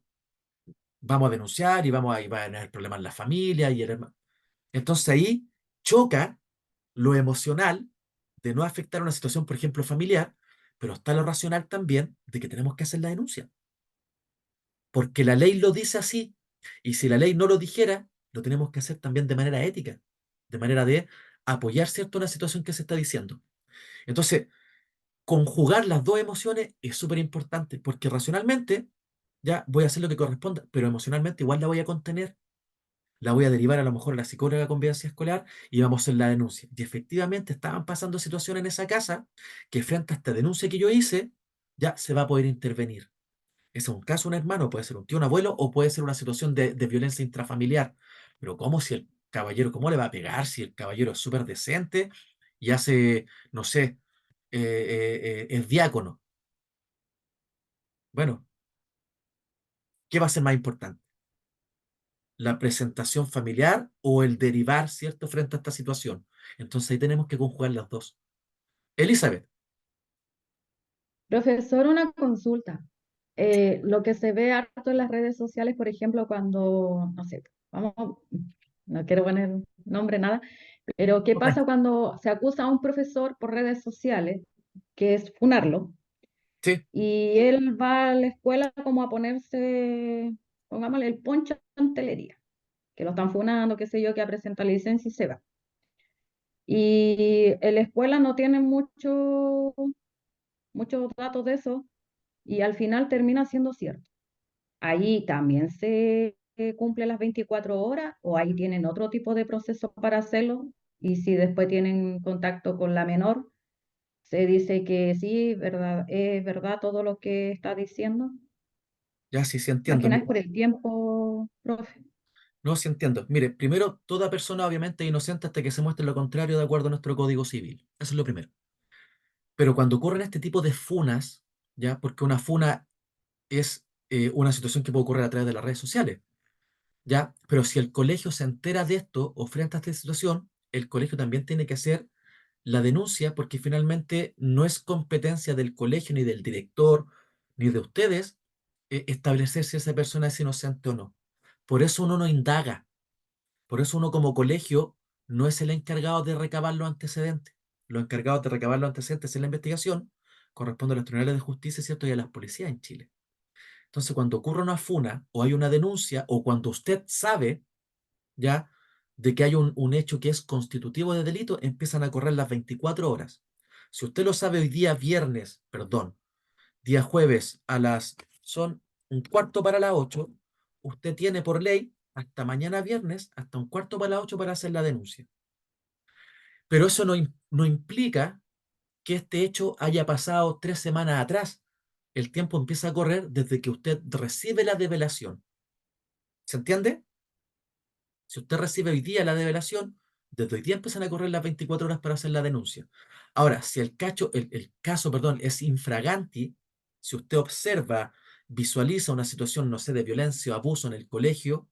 vamos a denunciar y va a tener problemas en la familia y entonces ahí choca lo emocional de no afectar una situación, por ejemplo, familiar, pero está lo racional también de que tenemos que hacer la denuncia. Porque la ley lo dice así, y si la ley no lo dijera, lo tenemos que hacer también de manera ética, de manera de apoyar, ¿cierto?, una situación que se está diciendo. Entonces, conjugar las dos emociones es súper importante, porque racionalmente ya voy a hacer lo que corresponda, pero emocionalmente igual la voy a contener, la voy a derivar a lo mejor a la psicóloga de convivencia escolar y vamos a hacer la denuncia. Y efectivamente estaban pasando situaciones en esa casa que frente a esta denuncia que yo hice, ya se va a poder intervenir. Ese es un caso, un hermano, puede ser un tío, un abuelo, o puede ser una situación de violencia intrafamiliar. Pero ¿cómo si el caballero, cómo le va a pegar si el caballero es súper decente y hace, no sé, es diácono? Bueno, ¿qué va a ser más importante? ¿La presentación familiar o el derivar, cierto, frente a esta situación? Entonces ahí tenemos que conjugar las dos. Elizabeth, Profesor, una consulta. Lo que se ve harto en las redes sociales, por ejemplo, cuando, no sé, vamos, no quiero poner nombre, nada, pero ¿qué pasa cuando se acusa a un profesor por redes sociales, que es funarlo, sí, y él va a la escuela como a ponerse, pongámosle, el poncho en telería, que lo están funando, qué sé yo, que presenta la licencia y se va? Y en la escuela no tiene muchos datos de eso, y al final termina siendo cierto. ¿Ahí también se cumple las 24 horas o ahí tienen otro tipo de proceso para hacerlo? Y si después tienen contacto con la menor, se dice que sí, es verdad todo lo que está diciendo. ya sí, sí Más entiendo. que nada es por el tiempo, profe. No, sí entiendo. Mire, primero, toda persona obviamente es inocente hasta que se muestre lo contrario de acuerdo a nuestro Código Civil. Eso es lo primero. Pero cuando ocurren este tipo de funas, ¿ya? Porque una funa es una situación que puede ocurrir a través de las redes sociales, ¿ya? Pero si el colegio se entera de esto o frente a esta situación, el colegio también tiene que hacer la denuncia porque finalmente no es competencia del colegio, ni del director, ni de ustedes establecer si esa persona es inocente o no. Por eso uno no indaga. Por eso uno como colegio no es el encargado de recabar los antecedentes. Los encargados de recabar los antecedentes en la investigación corresponden a los tribunales de justicia, ¿cierto? Y a las policías en Chile. Entonces, cuando ocurre una funa o hay una denuncia o cuando usted sabe ya de que hay un hecho que es constitutivo de delito, empiezan a correr las 24 horas. Si usted lo sabe hoy día viernes, perdón, día jueves son un cuarto para las 8, usted tiene por ley hasta mañana viernes, hasta un cuarto para las 8 para hacer la denuncia. Pero eso no implica que este hecho haya pasado 3 semanas atrás. El tiempo empieza a correr desde que usted recibe la develación. ¿Se entiende? Si usted recibe hoy día la develación, desde hoy día empiezan a correr las 24 horas para hacer la denuncia. Ahora, si el caso, perdón, es infraganti, si usted observa, visualiza una situación, no sé, de violencia o abuso en el colegio,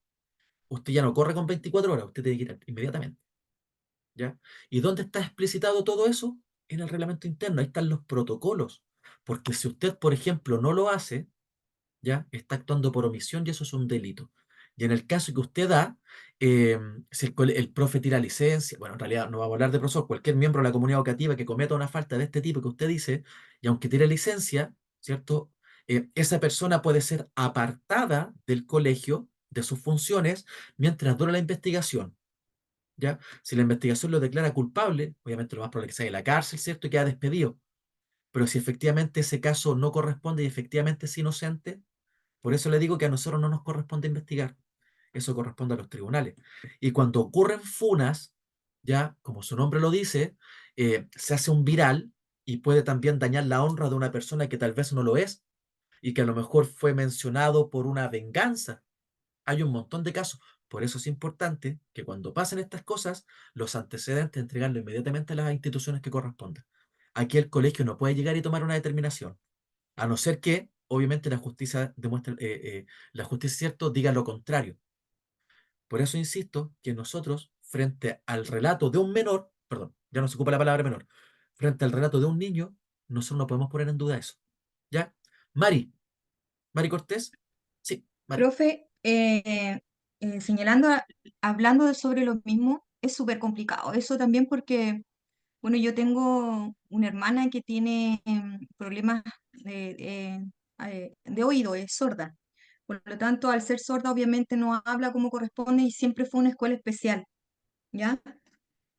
usted ya no corre con 24 horas, usted tiene que ir inmediatamente. ¿Ya? ¿Y dónde está explicitado todo eso? En el reglamento interno, ahí están los protocolos. Porque si usted, por ejemplo, no lo hace, ¿ya? Está actuando por omisión y eso es un delito. Y en el caso que usted da, si el profe tira licencia, bueno, en realidad no vamos a hablar de profesor, cualquier miembro de la comunidad educativa que cometa una falta de este tipo que usted dice, y aunque tire licencia, ¿cierto? Esa persona puede ser apartada del colegio, de sus funciones, mientras dura la investigación. ¿Ya? Si la investigación lo declara culpable, obviamente lo más probable es que salga de la cárcel, ¿cierto? Y queda despedido. Pero si efectivamente ese caso no corresponde y efectivamente es inocente, por eso le digo que a nosotros no nos corresponde investigar. Eso corresponde a los tribunales. Y cuando ocurren funas, ya, como su nombre lo dice, se hace un viral y puede también dañar la honra de una persona que tal vez no lo es y que a lo mejor fue mencionado por una venganza. Hay un montón de casos. Por eso es importante que cuando pasen estas cosas, los antecedentes entregarlo inmediatamente a las instituciones que correspondan. Aquí el colegio no puede llegar y tomar una determinación, a no ser que, obviamente, la justicia demuestre, la justicia, cierto, diga lo contrario. Por eso insisto que nosotros, frente al relato de un menor, perdón, ya no se ocupa la palabra menor. Frente al relato de un niño, nosotros no podemos poner en duda eso. ¿Ya? Mari Cortés. Sí, Mari. Profe, hablando sobre lo mismo, es súper complicado. Eso también porque, bueno, yo tengo una hermana que tiene problemas de oído, es sorda. Por lo tanto, al ser sorda, obviamente no habla como corresponde y siempre fue una escuela especial, ¿ya?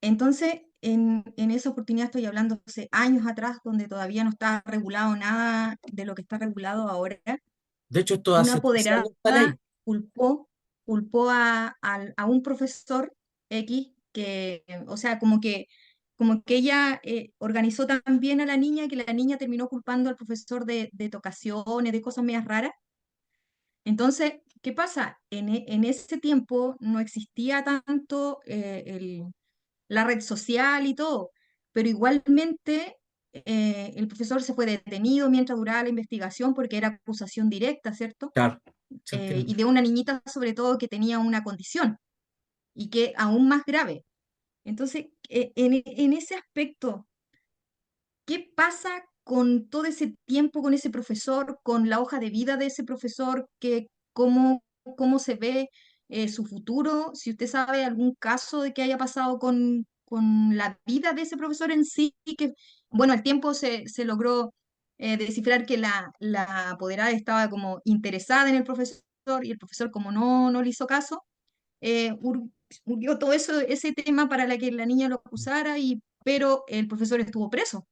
Entonces, en esa oportunidad estoy hablando hace años atrás, donde todavía no está regulado nada de lo que está regulado ahora. De hecho, esto Una hace 13 apoderada años está ley. culpó a un profesor X que, o sea, como que ella organizó tan bien a la niña que la niña terminó culpando al profesor de tocaciones, de cosas medias raras. Entonces, ¿qué pasa? En ese tiempo no existía tanto la red social y todo, pero igualmente el profesor se fue detenido mientras duraba la investigación porque era acusación directa, ¿cierto? Claro, se entiende. Y de una niñita sobre todo que tenía una condición y que aún más grave. Entonces, en ese aspecto, ¿qué pasa con todo ese tiempo con ese profesor, con la hoja de vida de ese profesor, cómo se ve su futuro? Si usted sabe algún caso de que haya pasado con la vida de ese profesor en sí, que, bueno, al tiempo se logró descifrar que la apoderada estaba como interesada en el profesor y el profesor como no le hizo caso, urgió todo eso, ese tema para la que la niña lo acusara, pero el profesor estuvo preso.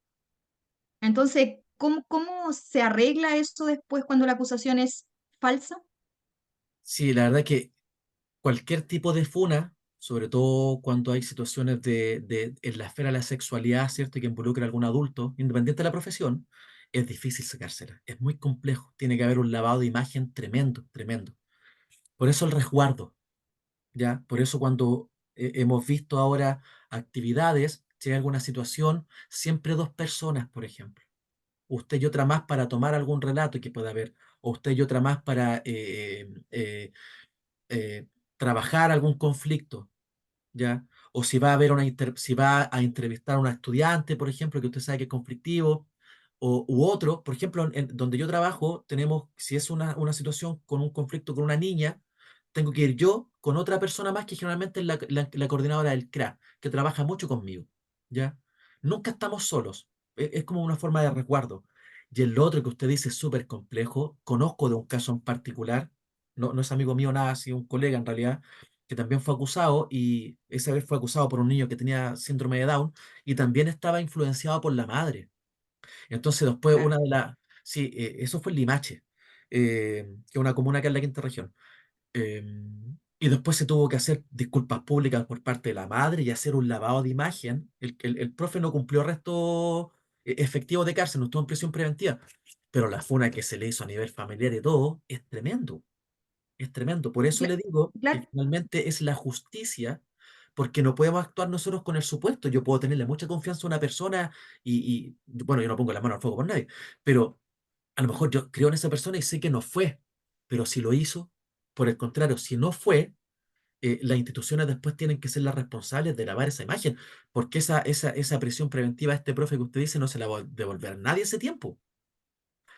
Entonces, ¿cómo se arregla eso después cuando la acusación es falsa? Sí, la verdad que cualquier tipo de funa, sobre todo cuando hay situaciones en la esfera de la sexualidad, ¿cierto? Y que involucra a algún adulto, independiente de la profesión, es difícil sacársela. Es muy complejo. Tiene que haber un lavado de imagen tremendo, tremendo. Por eso el resguardo, ¿ya? Por eso cuando hemos visto ahora actividades, si hay alguna situación, siempre dos personas, por ejemplo. Usted y otra más para tomar algún relato que pueda haber, o usted y otra más para eh, trabajar algún conflicto, ¿ya? O si va a haber si va a entrevistar a una estudiante, por ejemplo, que usted sabe que es conflictivo, u otro, por ejemplo, donde yo trabajo, tenemos, si es una situación con un conflicto con una niña, tengo que ir yo con otra persona más que generalmente es la coordinadora del CRA, que trabaja mucho conmigo, ¿ya? Nunca estamos solos, es como una forma de resguardo. Y el otro que usted dice es súper complejo, conozco de un caso en particular, no es amigo mío nada, sino un colega en realidad, que también fue acusado y esa vez fue acusado por un niño que tenía síndrome de Down y también estaba influenciado por la madre. Entonces después Claro. una de las, sí, eso fue en Limache, que es una comuna acá en la quinta región. Eh, y después se tuvo que hacer disculpas públicas por parte de la madre y hacer un lavado de imagen. El profe no cumplió arresto efectivo de cárcel, no estuvo en prisión preventiva, pero la funa que se le hizo a nivel familiar y todo es tremendo. Es tremendo. Por eso Cla- le digo que cla- finalmente es la justicia, porque no podemos actuar nosotros con el supuesto. Yo puedo tenerle mucha confianza a una persona bueno, yo no pongo la mano al fuego por nadie, pero a lo mejor yo creo en esa persona y sé que no fue, pero si lo hizo, por el contrario, si no fue, las instituciones después tienen que ser las responsables de lavar esa imagen, porque esa prisión preventiva a este profe que usted dice no se la va a devolver a nadie ese tiempo.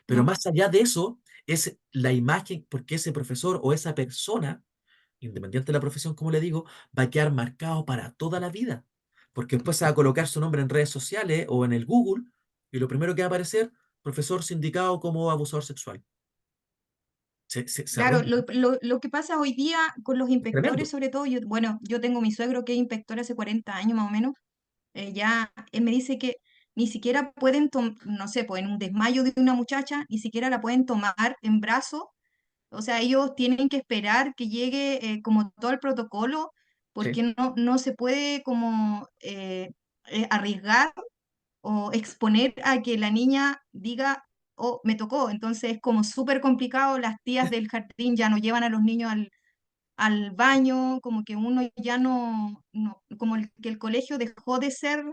Pero ¿No? más allá de eso, es la imagen, porque ese profesor o esa persona, independiente de la profesión, como le digo, va a quedar marcado para toda la vida. Porque después se va a colocar su nombre en redes sociales o en el Google y lo primero que va a aparecer, profesor sindicado como abusador sexual. Se Claro, arruina. lo que pasa hoy día con los Es inspectores, tremendo. sobre todo, yo tengo mi suegro que es inspector hace 40 años más o menos, ya él me dice que ni siquiera pueden, no sé, pues en un desmayo de una muchacha, ni siquiera la pueden tomar en brazos. O sea, ellos tienen que esperar que llegue como todo el protocolo, Sí. porque no se puede como arriesgar o exponer a que la niña diga, oh, me tocó. Entonces es como súper complicado, las tías del jardín ya no llevan a los niños al baño, como que uno ya como que el colegio dejó de ser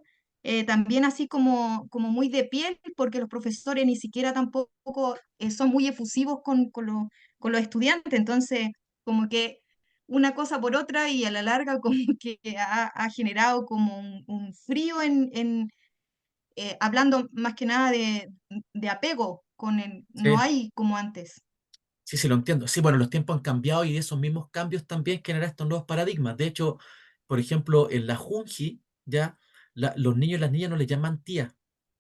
también así como muy de piel, porque los profesores ni siquiera tampoco son muy efusivos con los estudiantes, entonces como que una cosa por otra y a la larga como que ha generado como un frío hablando más que nada de apego con el, no Sí, hay como antes. sí, sí, lo entiendo. Sí, bueno, los tiempos han cambiado y esos mismos cambios también generan estos nuevos paradigmas. De hecho, por ejemplo, en la Junji, ya, los niños y las niñas no les llaman tía.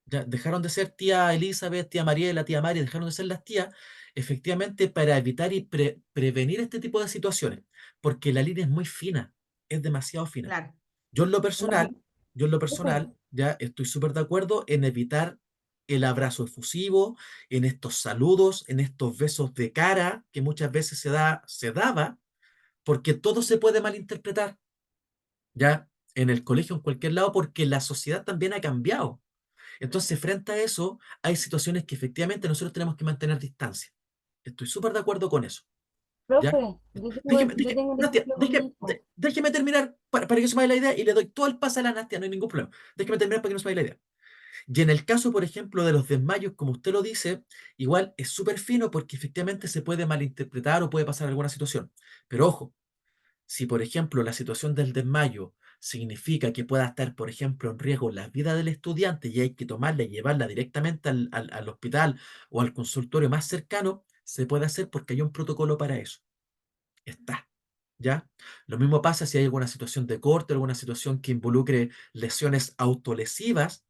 Ya dejaron de ser tía Elizabeth, tía Mariela, tía María, dejaron de ser las tías, efectivamente para evitar y prevenir este tipo de situaciones, porque la línea es muy fina, es demasiado fina. Claro. Yo en lo personal, yo en lo personal, ya estoy súper de acuerdo en evitar el abrazo efusivo, en estos saludos, en estos besos de cara que muchas veces se daba, porque todo se puede malinterpretar, ya en el colegio, en cualquier lado, porque la sociedad también ha cambiado. Entonces, frente a eso, hay situaciones que efectivamente nosotros tenemos que mantener distancia. Estoy súper de acuerdo con eso. ¿Ya? Profe, yo tengo un Nastia, ejemplo con mi hijo. déjeme terminar para que se me vaya la idea y le doy todo el pase a la Nastia, no hay ningún problema. Déjeme terminar para que no se me vaya la idea. Y en el caso, por ejemplo, de los desmayos, como usted lo dice, igual es súper fino porque efectivamente se puede malinterpretar o puede pasar alguna situación. Pero ojo, si por ejemplo la situación del desmayo significa que pueda estar, por ejemplo, en riesgo la vida del estudiante y hay que tomarla y llevarla directamente al hospital o al consultorio más cercano, se puede hacer porque hay un protocolo para eso. Está. ¿Ya? Lo mismo pasa si hay alguna situación de corte, alguna situación que involucre lesiones autolesivas,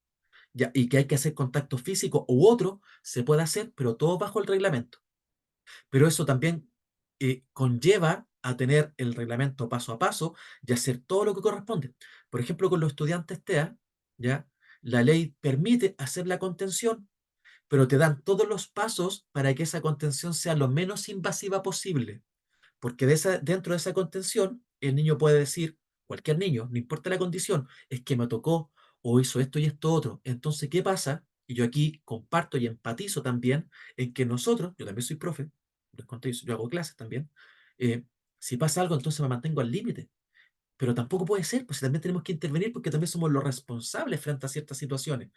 ¿ya? Y que hay que hacer contacto físico u otro, se puede hacer, pero todo bajo el reglamento. Pero eso también conlleva a tener el reglamento paso a paso y hacer todo lo que corresponde. Por ejemplo, con los estudiantes TEA, ¿ya? La ley permite hacer la contención, pero te dan todos los pasos para que esa contención sea lo menos invasiva posible. Porque dentro de esa contención, el niño puede decir, cualquier niño, no importa la condición, es que me tocó o hizo esto y esto otro. Entonces, ¿qué pasa? Y yo aquí comparto y empatizo también en que nosotros, yo también soy profe, les conté, yo hago clases también, eh, si pasa algo, entonces me mantengo al límite. Pero tampoco puede ser, pues también tenemos que intervenir porque también somos los responsables frente a ciertas situaciones.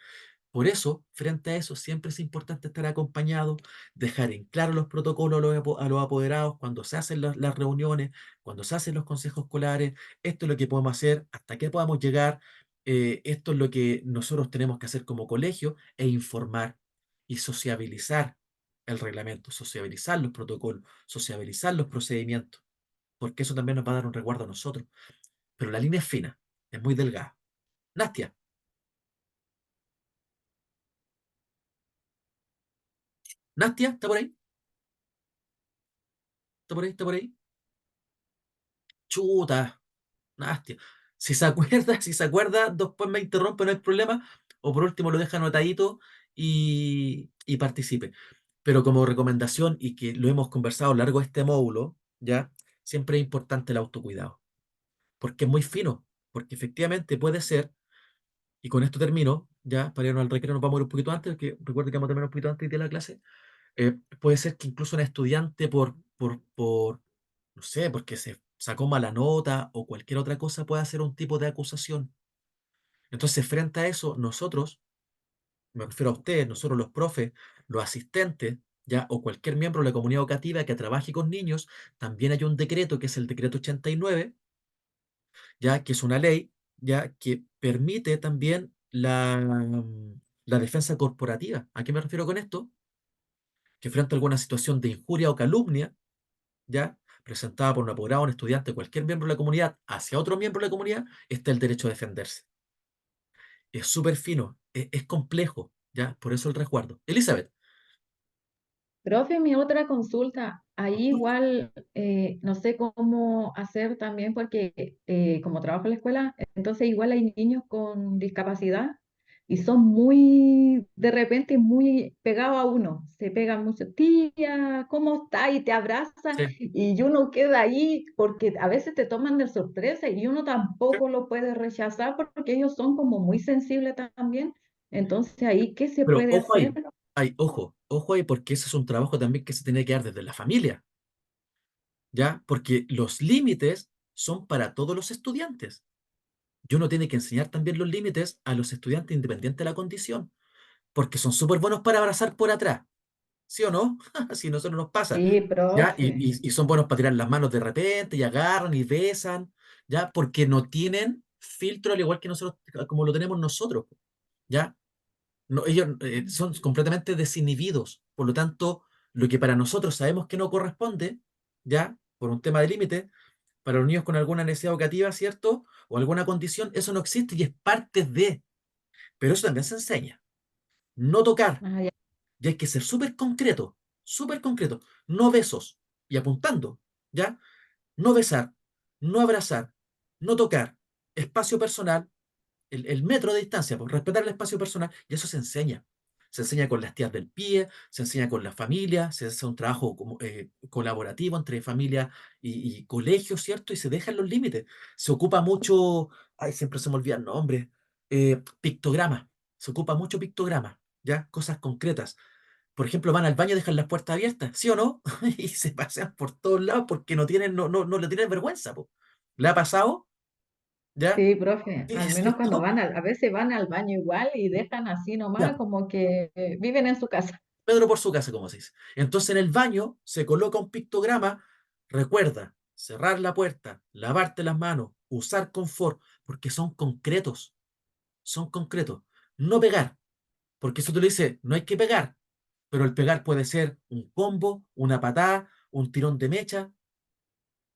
Por eso, frente a eso, siempre es importante estar acompañado, dejar en claro los protocolos a los apoderados cuando se hacen las reuniones, cuando se hacen los consejos escolares, esto es lo que podemos hacer, hasta qué podamos llegar, esto es lo que nosotros tenemos que hacer como colegio e informar y sociabilizar el reglamento, sociabilizar los protocolos, sociabilizar los procedimientos, porque eso también nos va a dar un resguardo a nosotros. Pero la línea es fina, es muy delgada. Nastia, Nastia, ¿está por ahí? ¿Está por ahí? ¿Está por ahí? Chuta, Nastia. Si se acuerda, si se acuerda, después me interrumpe, no hay problema. O por último lo deja anotadito y participe. Pero como recomendación, y que lo hemos conversado a lo largo de este módulo, ¿ya? Siempre es importante el autocuidado. Porque es muy fino. Porque efectivamente puede ser, y con esto termino, ya, para irnos al recreo, nos vamos a ir un poquito antes, porque recuerdo que vamos a terminar un poquito antes de la clase. Puede ser que incluso un estudiante no sé, porque se sacó mala nota o cualquier otra cosa pueda hacer un tipo de acusación. Entonces, frente a eso, nosotros, me refiero a ustedes, nosotros los profes, los asistentes, ya, o cualquier miembro de la comunidad educativa que trabaje con niños, también hay un decreto que es el decreto 89, ya, que es una ley, ya, que permite también la defensa corporativa. ¿A qué me refiero con esto? Que frente a alguna situación de injuria o calumnia, ¿ya? Presentada por un apoderado, un estudiante, cualquier miembro de la comunidad, hacia otro miembro de la comunidad, está el derecho a defenderse. Es súper fino, es complejo, ¿ya? Por eso el resguardo. Elizabeth, Profe, mi otra consulta, ahí igual no sé cómo hacer también porque como trabajo en la escuela, entonces igual hay niños con discapacidad y son muy, de repente, muy pegados a uno, se pegan mucho, tía, ¿cómo está? Y te abrazan sí, y uno queda ahí porque a veces te toman de sorpresa y uno sí. tampoco lo puede rechazar porque ellos son como muy sensibles también. Entonces ahí, ¿qué se Pero puede ojo hacer? ahí, ojo ahí, porque ese es un trabajo también que se tiene que dar desde la familia, ¿ya? Porque los límites son para todos los estudiantes. Y uno tiene que enseñar también los límites a los estudiantes independiente de la condición, porque son súper buenos para abrazar por atrás. ¿sí o no? Si a nosotros nos pasa, Sí, ¿ya? profe. Y son buenos para tirar las manos de repente, y agarran y besan, ¿ya? Porque no tienen filtro al igual que nosotros, como lo tenemos nosotros, ¿ya? No, ellos son completamente desinhibidos, por lo tanto, lo que para nosotros sabemos que no corresponde, ¿ya? Por un tema de límite, para los niños con alguna necesidad educativa, ¿cierto? O alguna condición, eso no existe y es parte de, pero eso también se enseña. No tocar, Ah, ya. y hay que ser súper concreto, no besos, y apuntando, ¿ya? No besar, no abrazar, no tocar, espacio personal, el metro de distancia, pues respetar el espacio personal, y eso se enseña. Se enseña con las tías del pie, se enseña con la familia, se hace un trabajo colaborativo entre familia y colegio, ¿cierto? Y se dejan los límites. Se ocupa mucho, ay, siempre se me olvida el nombre, pictograma. Se ocupa mucho pictograma, ¿ya? Cosas concretas. Por ejemplo, van al baño y dejan las puertas abiertas, ¿sí o no? Y se pasean por todos lados porque no le tienen vergüenza, po. ¿Le ha pasado? ¿Ya? Sí, profe, al menos cuando ¿Cierto? a veces van al baño igual y dejan así nomás Ya, como que viven en su casa. Pedro por su casa, como se dice. Entonces en el baño se coloca un pictograma, recuerda, cerrar la puerta, lavarte las manos, usar confort, porque son concretos. No pegar, porque eso te lo dice, no hay que pegar, pero el pegar puede ser un combo, una patada, un tirón de mecha,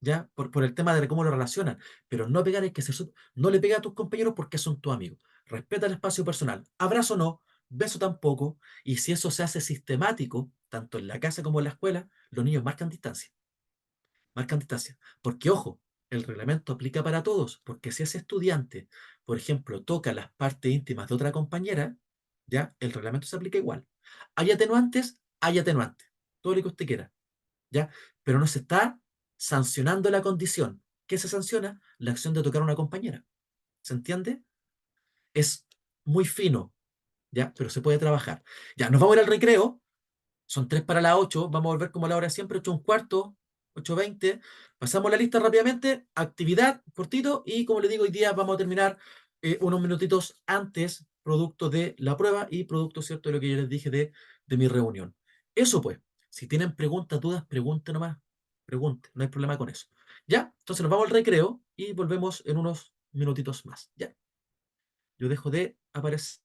¿ya? Por el tema de cómo lo relacionan. Pero no pegar hay que ser, no le pega a tus compañeros porque son tus amigos. Respeta el espacio personal. Abrazo no, beso tampoco. Y si eso se hace sistemático, tanto en la casa como en la escuela, los niños marcan distancia. Marcan distancia. Porque, ojo, el reglamento aplica para todos. Porque si ese estudiante, por ejemplo, toca las partes íntimas de otra compañera, ¿ya? El reglamento se aplica igual. Hay atenuantes, hay atenuantes. Todo lo que usted quiera. ¿Ya? Pero no se está sancionando la condición. ¿Qué se sanciona? La acción de tocar a una compañera. ¿Se entiende? Es muy fino, ¿ya? Pero se puede trabajar. Ya, nos vamos a ir al recreo. Son 3 para las 8. Vamos a volver como a la hora de siempre, 8 un cuarto, 8:20. Pasamos la lista rápidamente. Actividad, cortito. Y como le digo, hoy día vamos a terminar unos minutitos antes, producto de la prueba y producto, ¿cierto?, de lo que yo les dije de mi reunión. Eso pues. Si tienen preguntas, dudas, pregunten nomás. Pregunten, no hay problema con eso. ¿Ya? Entonces nos vamos al recreo y volvemos en unos minutitos más. ¿Ya? Yo dejo de aparecer.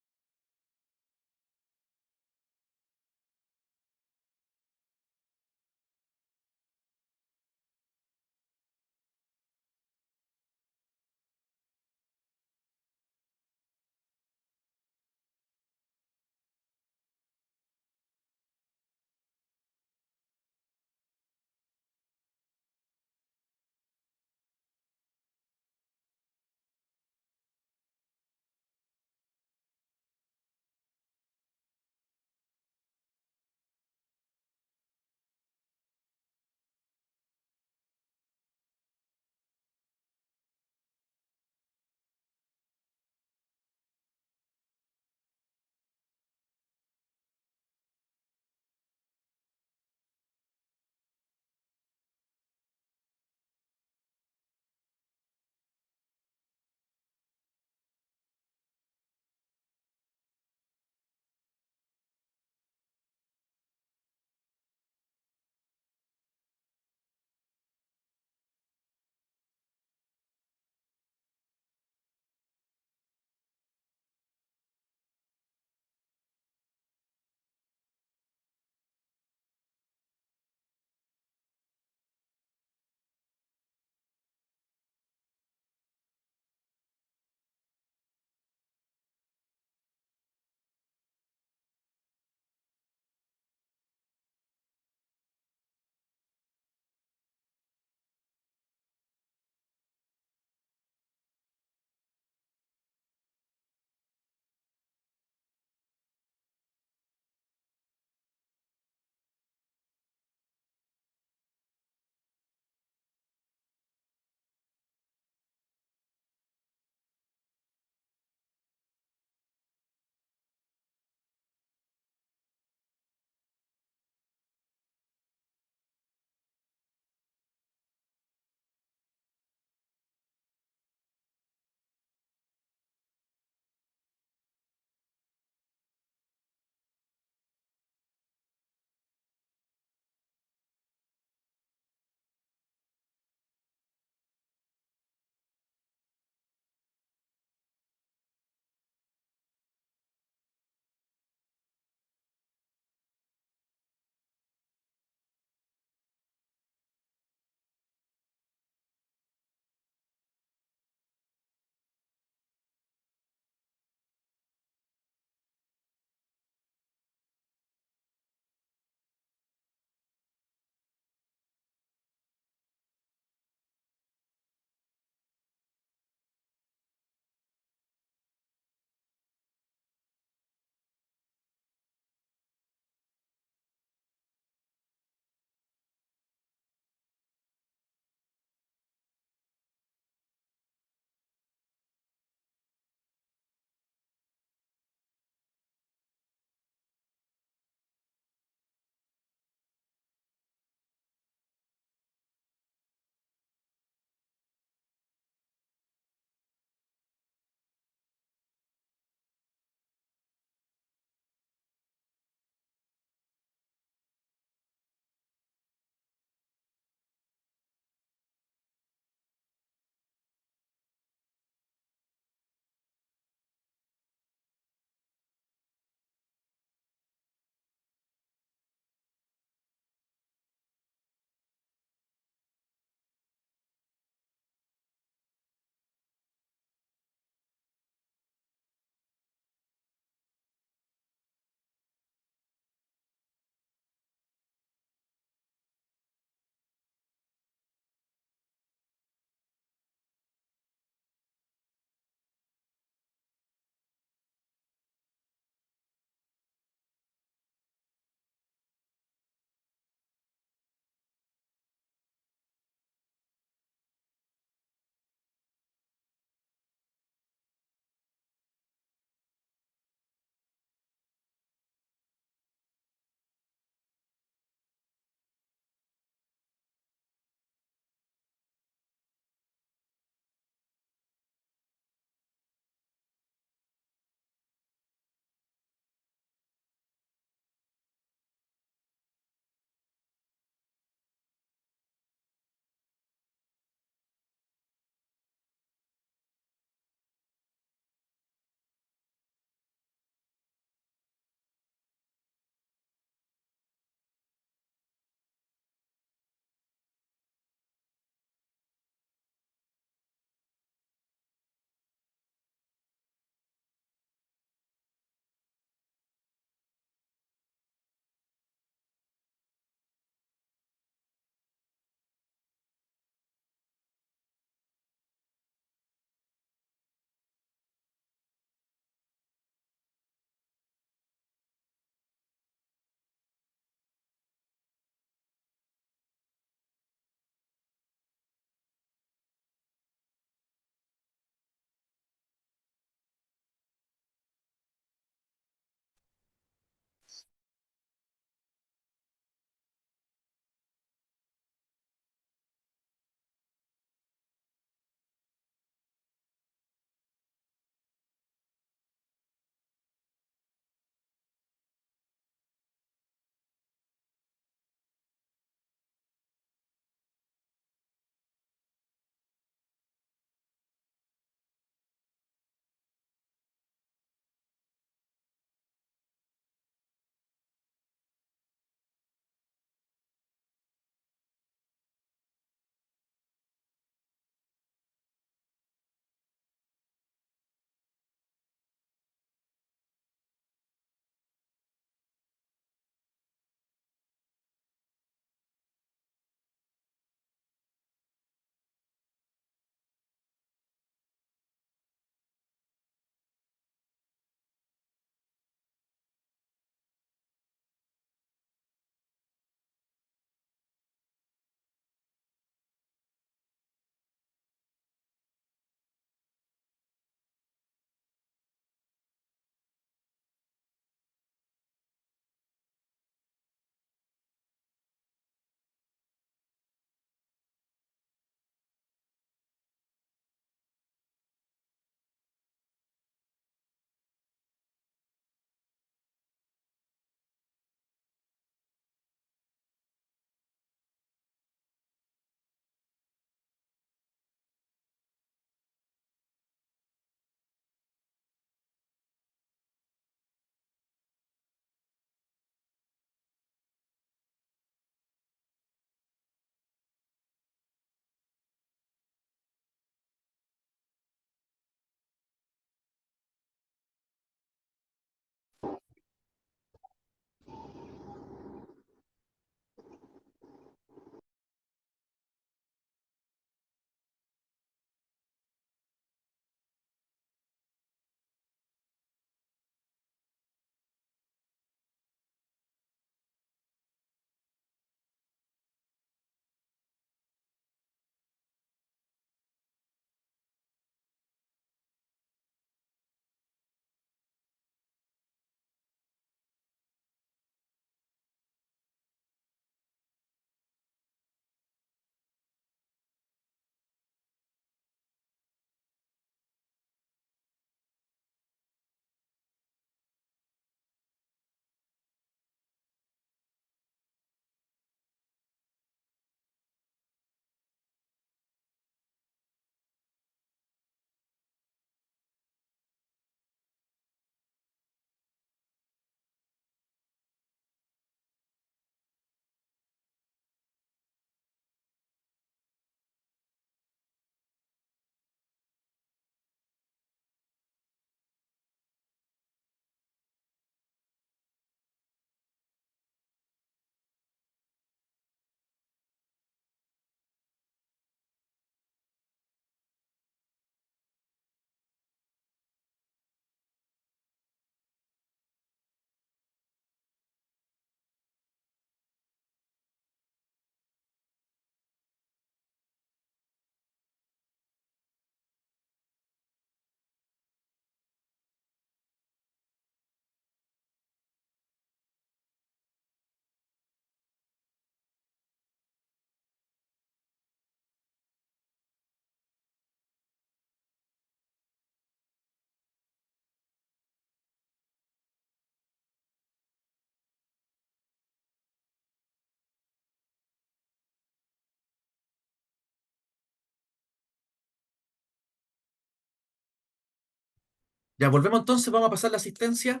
Ya, volvemos entonces, vamos a pasar la asistencia.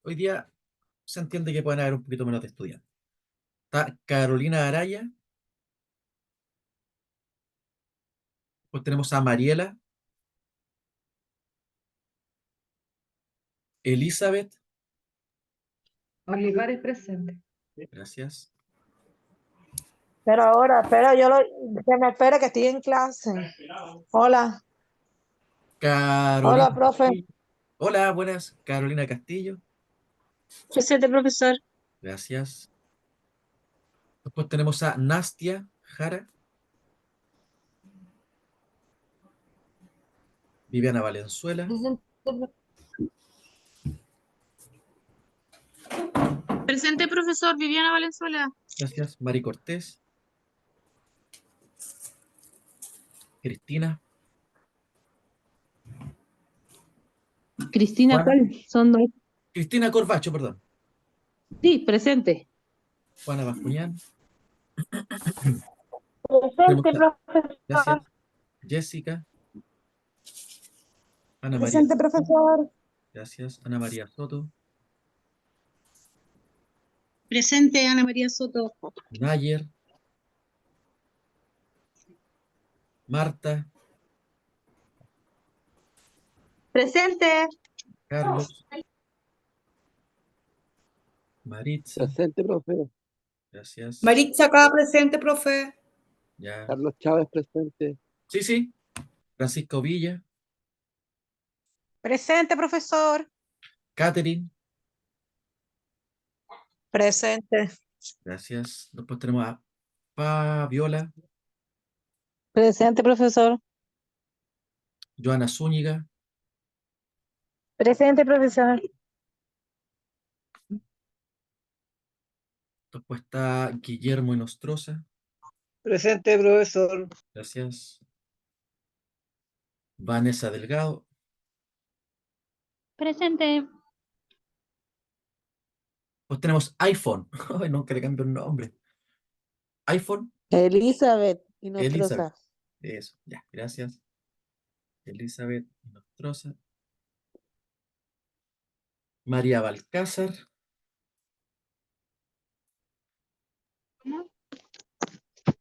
Hoy día se entiende que pueden haber un poquito menos de estudiantes. Está Carolina Araya. Pues tenemos a Mariela. Elizabeth. Olivares presente. Gracias. Pero ahora, espera, que me espere que estoy en clase. Hola, Carolina hola, profe. Castillo. Hola, buenas. Carolina Castillo. Presente, profesor. Gracias. Después tenemos a Nastia Jara. Viviana Valenzuela. Presente, profesor Viviana Valenzuela. Gracias. Mari Cortés. Cristina. Cristina, Juana. ¿cuál? Son dos. Cristina Corbacho, perdón. Sí, presente. Juana Bascuñán. Presente, Tenemos a- profesor. Gracias. Jessica. Ana María. Presente, profesor. Gracias. Ana María Soto. Presente, Ana María Soto. Nayer. Marta. Presente. Carlos. Maritza. Presente, profe. Gracias. Maritza acá presente, profe. Ya. Carlos Chávez, presente. Sí, sí. Francisco Villa. Presente, profesor. Catherine. Presente. Gracias. Después tenemos a Fabiola. Presente, profesor. Joana Zúñiga. Presente, profesor. Después está Guillermo Inostroza. Presente, profesor. Gracias. Vanessa Delgado. Presente. Pues tenemos iPhone. Ay, nunca le cambio el nombre. iPhone. Elizabeth Elizabeth. Eso, ya, gracias. Elizabeth Inostroza. María Balcázar.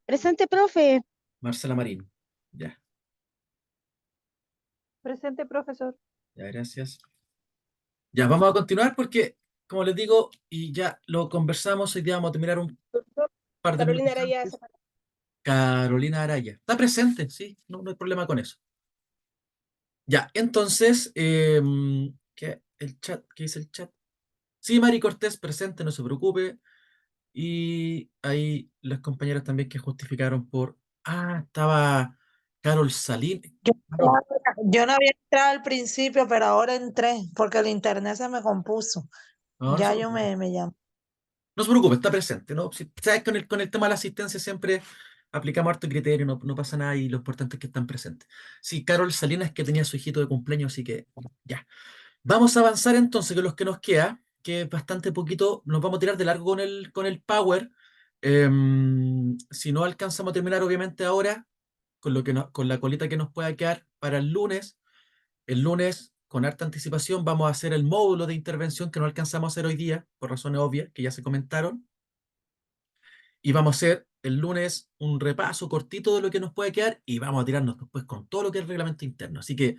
Presente, profe. Marcela Marín. Ya, Presente, profesor. ya, gracias. Ya, vamos a continuar porque, como les digo, y ya lo conversamos, hoy día vamos a terminar un par de Carolina minutos Araya. antes. Carolina Araya. Está presente, sí, no, no hay problema con eso. Ya, entonces, ¿qué dice el chat? Sí, Mari Cortés presente, no se preocupe. Y ahí las compañeras también que justificaron por... Ah, estaba Carol Salín. Carol, Yo no había entrado al principio, pero ahora entré porque el internet se me compuso. no, no Ya se yo preocupe. me llamé. No se preocupe, está presente, ¿no? Si, sabes, con el tema de la asistencia siempre aplicamos harto criterio, no, no pasa nada y lo importante es que están presentes. Sí, Carol Salinas que tenía su hijito de cumpleaños, así que ya. Vamos a avanzar entonces con los que nos queda, que es bastante poquito, nos vamos a tirar de largo con el Power. Si no alcanzamos a terminar, obviamente, ahora, con lo que con la colita que nos pueda quedar para el lunes, con harta anticipación, vamos a hacer el módulo de intervención que no alcanzamos a hacer hoy día, por razones obvias, que ya se comentaron. Y vamos a hacer el lunes un repaso cortito de lo que nos puede quedar y vamos a tirarnos después con todo lo que es el reglamento interno. Así que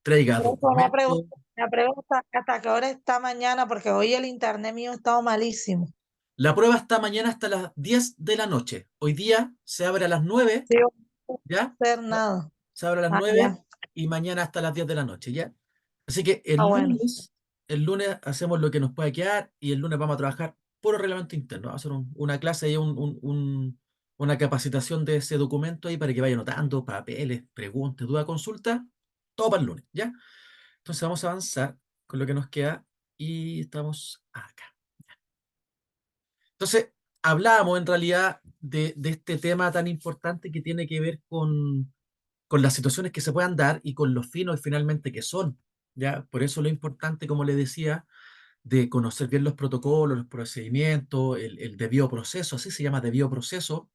traiga Una documentos. pregunta, ¿hasta qué hora está mañana? Porque hoy el internet mío ha estado malísimo. La prueba está mañana hasta las 10 de la noche. Hoy día se abre a las 9, Sí, no ¿ya? puedo hacer nada. Se abre a las Ah, 9 ya. y mañana hasta las 10 de la noche, ¿ya? Así que Bueno. el lunes hacemos lo que nos puede quedar y el lunes vamos a trabajar puro reglamento interno. Vamos a hacer una clase y una capacitación de ese documento ahí para que vaya anotando papeles, preguntas, dudas, consultas, todo para el lunes, ¿ya? Entonces vamos a avanzar con lo que nos queda y estamos acá. Entonces, hablábamos en realidad de este tema tan importante que tiene que ver con las situaciones que se puedan dar y con los finos finalmente que son. ¿Ya? Por eso lo importante, como le decía, de conocer bien los protocolos, los procedimientos, el debido proceso, así se llama debido proceso,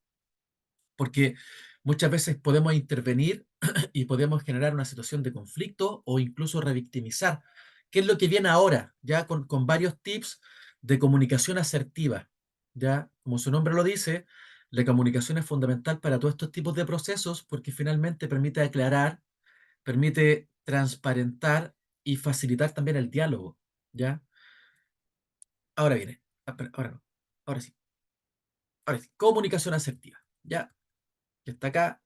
porque muchas veces podemos intervenir y podemos generar una situación de conflicto o incluso revictimizar. ¿Qué es lo que viene ahora? Ya con varios tips de comunicación asertiva. Ya, como su nombre lo dice, la comunicación es fundamental para todos estos tipos de procesos porque finalmente permite aclarar, permite transparentar y facilitar también el diálogo. ¿Ya? Ahora viene. Ahora no. Ahora sí. Ahora sí. Comunicación asertiva. ¿Ya? Que está acá.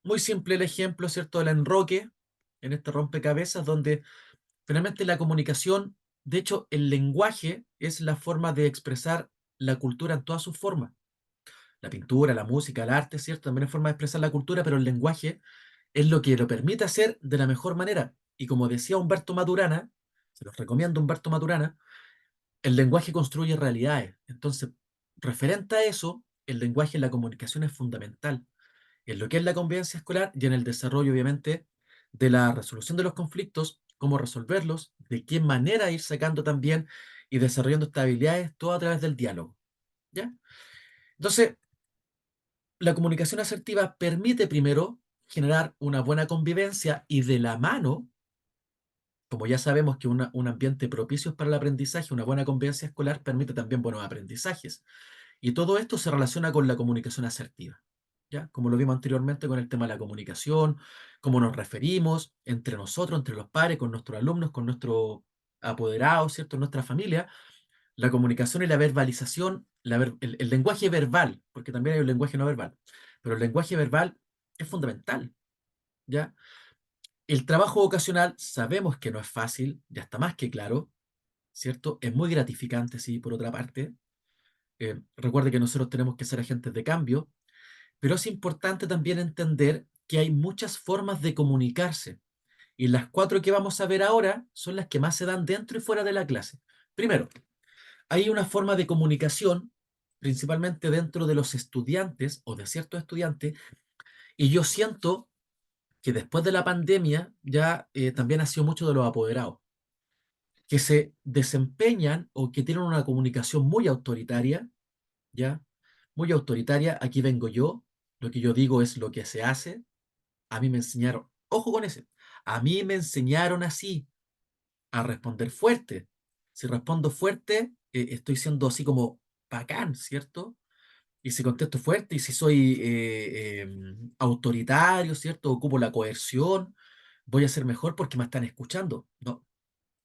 Muy simple el ejemplo, ¿cierto? Del enroque en este rompecabezas donde finalmente la comunicación, de hecho, el lenguaje es la forma de expresar la cultura en todas sus formas. La pintura, la música, el arte, ¿cierto? También es forma de expresar la cultura, pero el lenguaje es lo que lo permite hacer de la mejor manera. Y como decía Humberto Maturana, se los recomiendo Humberto Maturana, el lenguaje construye realidades. Entonces, referente a eso, el lenguaje en la comunicación es fundamental en lo que es la convivencia escolar y en el desarrollo, obviamente, de la resolución de los conflictos, cómo resolverlos, de qué manera ir sacando también y desarrollando estas habilidades, todo a través del diálogo. ¿Ya? Entonces, la comunicación asertiva permite primero generar una buena convivencia y de la mano, como ya sabemos que un ambiente propicio para el aprendizaje, una buena convivencia escolar permite también buenos aprendizajes. Y todo esto se relaciona con la comunicación asertiva, ¿ya? Como lo vimos anteriormente con el tema de la comunicación, cómo nos referimos entre nosotros, entre los pares, con nuestros alumnos, con nuestros apoderados, ¿cierto? Nuestra familia, la comunicación y la verbalización, el lenguaje verbal, porque también hay un lenguaje no verbal, pero el lenguaje verbal es fundamental, ¿ya? El trabajo vocacional sabemos que no es fácil, ya está más que claro, ¿cierto? Es muy gratificante, sí, por otra parte. Recuerde que nosotros tenemos que ser agentes de cambio, pero es importante también entender que hay muchas formas de comunicarse. Y las 4 que vamos a ver ahora son las que más se dan dentro y fuera de la clase. Primero, hay una forma de comunicación, principalmente dentro de los estudiantes o de ciertos estudiantes, y yo siento que después de la pandemia ya también ha sido mucho de los apoderados, que se desempeñan o que tienen una comunicación muy autoritaria, ¿ya? Muy autoritaria, aquí vengo yo, lo que yo digo es lo que se hace, a mí me enseñaron, ojo con ese, a mí me enseñaron así, a responder fuerte. Si respondo fuerte, estoy siendo así como bacán, ¿cierto? Y si contesto fuerte, y si soy autoritario, ¿cierto? Ocupo la coerción, voy a ser mejor porque me están escuchando. No,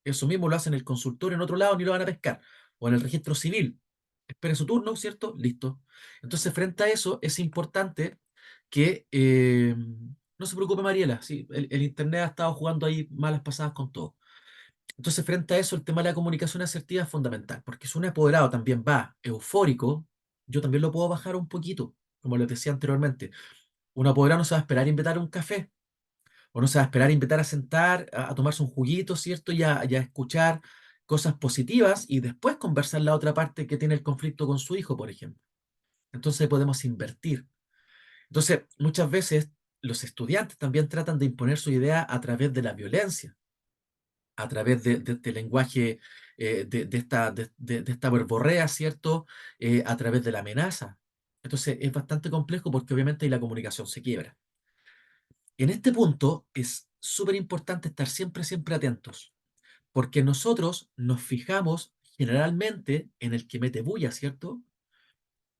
eso mismo lo hacen en el consultorio en otro lado, ni lo van a pescar. O en el registro civil. Espere su turno, ¿cierto? Listo. Entonces, frente a eso, es importante que no se preocupe, Mariela. Sí, el Internet ha estado jugando ahí malas pasadas con todo. Entonces, frente a eso, el tema de la comunicación asertiva es fundamental, porque si un apoderado también va eufórico, yo también lo puedo bajar un poquito, como les decía anteriormente. Un apoderado no se va a esperar a invitar a un café, o no se va a esperar a invitar a sentar, a tomarse un juguito, ¿cierto? Y a escuchar cosas positivas y después conversar la otra parte que tiene el conflicto con su hijo, por ejemplo. Entonces podemos invertir. Entonces, muchas veces los estudiantes también tratan de imponer su idea a través de la violencia, a través de este lenguaje, de esta verborrea, ¿cierto? A través de la amenaza. Entonces, es bastante complejo porque obviamente ahí la comunicación se quiebra. En este punto es súper importante estar siempre, siempre atentos, porque nosotros nos fijamos generalmente en el que mete bulla, ¿cierto?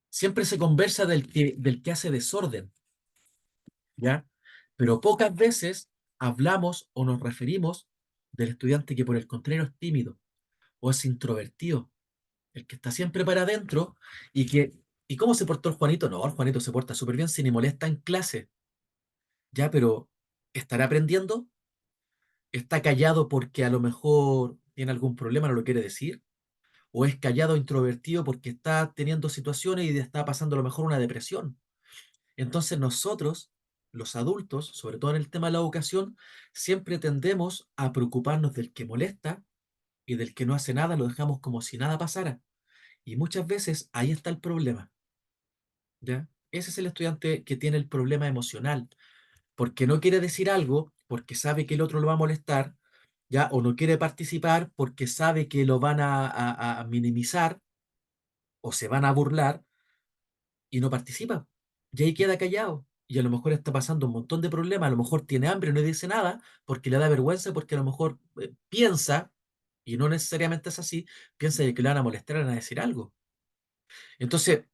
Siempre se conversa del que hace desorden, ¿ya? Pero pocas veces hablamos o nos referimos del estudiante que por el contrario es tímido o es introvertido, el que está siempre para adentro y que, ¿y cómo se portó el Juanito? No, el Juanito se porta súper bien si ni molesta en clase, ¿ya? Pero ¿estará aprendiendo? ¿Está callado porque a lo mejor tiene algún problema, no lo quiere decir? ¿O es callado, introvertido porque está teniendo situaciones y está pasando a lo mejor una depresión? Entonces nosotros, los adultos, sobre todo en el tema de la educación, siempre tendemos a preocuparnos del que molesta y del que no hace nada, lo dejamos como si nada pasara. Y muchas veces ahí está el problema, ¿ya? Ese es el estudiante que tiene el problema emocional, porque no quiere decir algo, porque sabe que el otro lo va a molestar, ¿ya? O no quiere participar porque sabe que lo van a minimizar o se van a burlar y no participa. Y ahí queda callado. Y a lo mejor está pasando un montón de problemas, a lo mejor tiene hambre y no dice nada porque le da vergüenza, porque a lo mejor piensa y no necesariamente es así, piensa que le van a molestar, le van a decir algo. Entonces,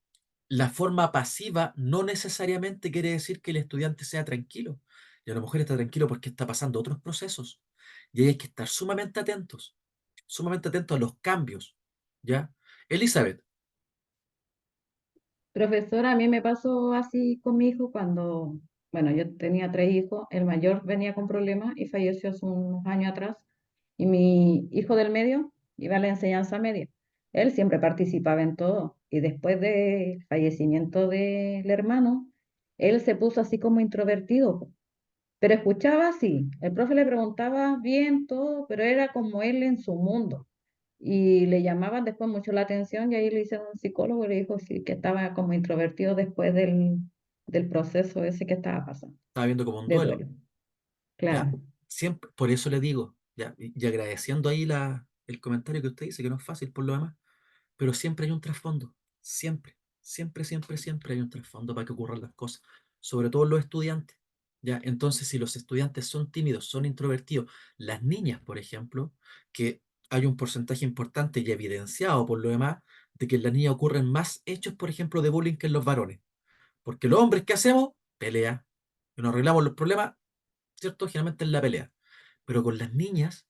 la forma pasiva no necesariamente quiere decir que el estudiante sea tranquilo. Y a lo mejor está tranquilo porque está pasando otros procesos. Y ahí hay que estar sumamente atentos a los cambios. ¿Ya? Elizabeth, Profesora, a mí me pasó así con mi hijo cuando, bueno, yo tenía 3 hijos, el mayor venía con problemas y falleció hace unos años atrás, y mi hijo del medio iba a la enseñanza media. Él siempre participaba en todo, y después del fallecimiento del hermano, él se puso así como introvertido, pero escuchaba así, el profe le preguntaba bien todo, pero era como él en su mundo. Y le llamaban después mucho la atención y ahí le hicieron un psicólogo y le dijo sí, que estaba como introvertido después del proceso ese que estaba pasando, estaba viendo como un de duelo. duelo. ¿Ya? Claro. Siempre, por eso le digo, ¿ya? Y agradeciendo ahí el comentario que usted dice, que no es fácil por lo demás, pero siempre hay un trasfondo. Siempre hay un trasfondo para que ocurran las cosas. Sobre todo los estudiantes. ¿Ya? Entonces, si los estudiantes son tímidos, son introvertidos, las niñas, por ejemplo, que hay un porcentaje importante y evidenciado por lo demás, de que en las niñas ocurren más hechos, por ejemplo, de bullying que en los varones. Porque los hombres, ¿qué hacemos? Pelea. Y nos arreglamos los problemas, ¿cierto? Generalmente en la pelea. Pero con las niñas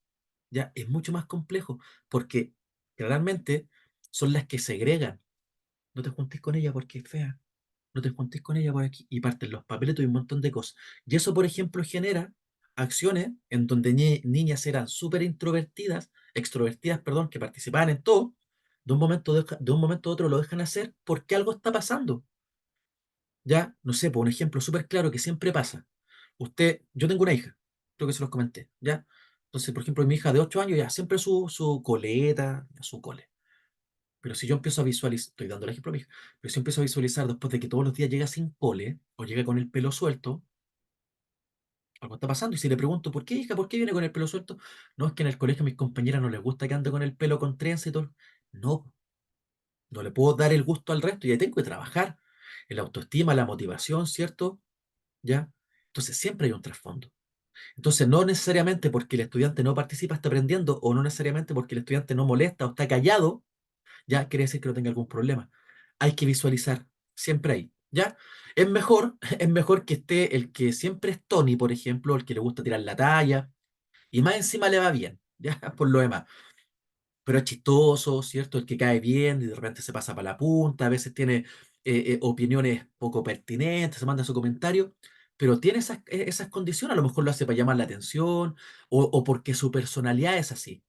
ya es mucho más complejo, porque claramente son las que segregan. No te juntes con ella porque es fea. No te juntes con ella por aquí. Y parten los papeletos y un montón de cosas. Y eso, por ejemplo, genera acciones en donde niñas eran súper introvertidas, extrovertidas, perdón, que participaban en todo, de un momento a otro lo dejan hacer porque algo está pasando. Ya, no sé, por un ejemplo súper claro que siempre pasa. Yo tengo una hija, creo que se los comenté, ¿ya? Entonces, por ejemplo, mi hija de 8 años ya siempre su coleta, su cole. Pero si yo empiezo a visualizar, estoy dando el ejemplo a mi hija, pero si empiezo a visualizar después de que todos los días llega sin cole o llega con el pelo suelto, algo está pasando. Y si le pregunto, ¿por qué, hija? ¿Por qué viene con el pelo suelto? No, es que en el colegio a mis compañeras no les gusta que ande con el pelo con trenza y todo. No, no le puedo dar el gusto al resto y ahí tengo que trabajar. En la autoestima, la motivación, ¿cierto? ¿Ya? Entonces siempre hay un trasfondo. Entonces no necesariamente porque el estudiante no participa está aprendiendo, o no necesariamente porque el estudiante no molesta o está callado, ya quiere decir que no tenga algún problema. Hay que visualizar, siempre hay, ¿ya? Es mejor, es mejor que esté el que siempre es Tony, por ejemplo, el que le gusta tirar la talla, y más encima le va bien, ¿ya? Por lo demás. Pero es chistoso, ¿cierto? El que cae bien y de repente se pasa para la punta, a veces tiene opiniones poco pertinentes, se manda su comentario, pero tiene esas condiciones, a lo mejor lo hace para llamar la atención o porque su personalidad es así,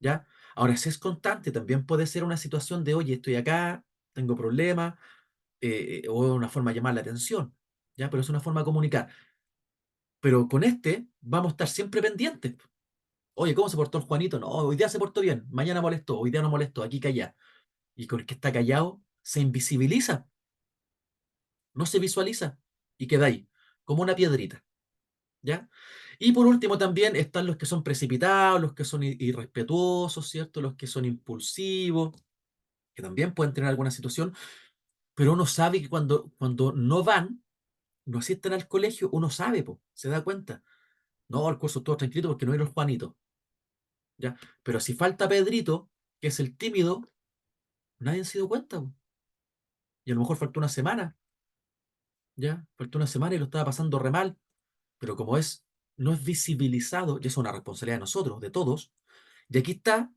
¿ya? Ahora, si es constante, también puede ser una situación de, oye, estoy acá, tengo problemas, o una forma de llamar la atención, ¿ya? Pero es una forma de comunicar. Pero con vamos a estar siempre pendientes. Oye, ¿cómo se portó el Juanito? No, hoy día se portó bien, mañana molestó, hoy día no molestó, aquí calla. Y con el que está callado se invisibiliza, no se visualiza y queda ahí, como una piedrita, ¿ya? Y por último también están los que son precipitados, los que son irrespetuosos, ¿cierto? Los que son impulsivos, que también pueden tener alguna situación, pero uno sabe que cuando no van, no asisten al colegio, uno sabe, po, se da cuenta. No, el curso todo tranquilo porque no era el Juanito, ¿ya? Pero si falta Pedrito, que es el tímido, nadie se dio cuenta, po. Y a lo mejor faltó una semana, ¿ya? Faltó una semana y lo estaba pasando re mal, pero no es visibilizado, y eso es una responsabilidad de nosotros, de todos, y aquí está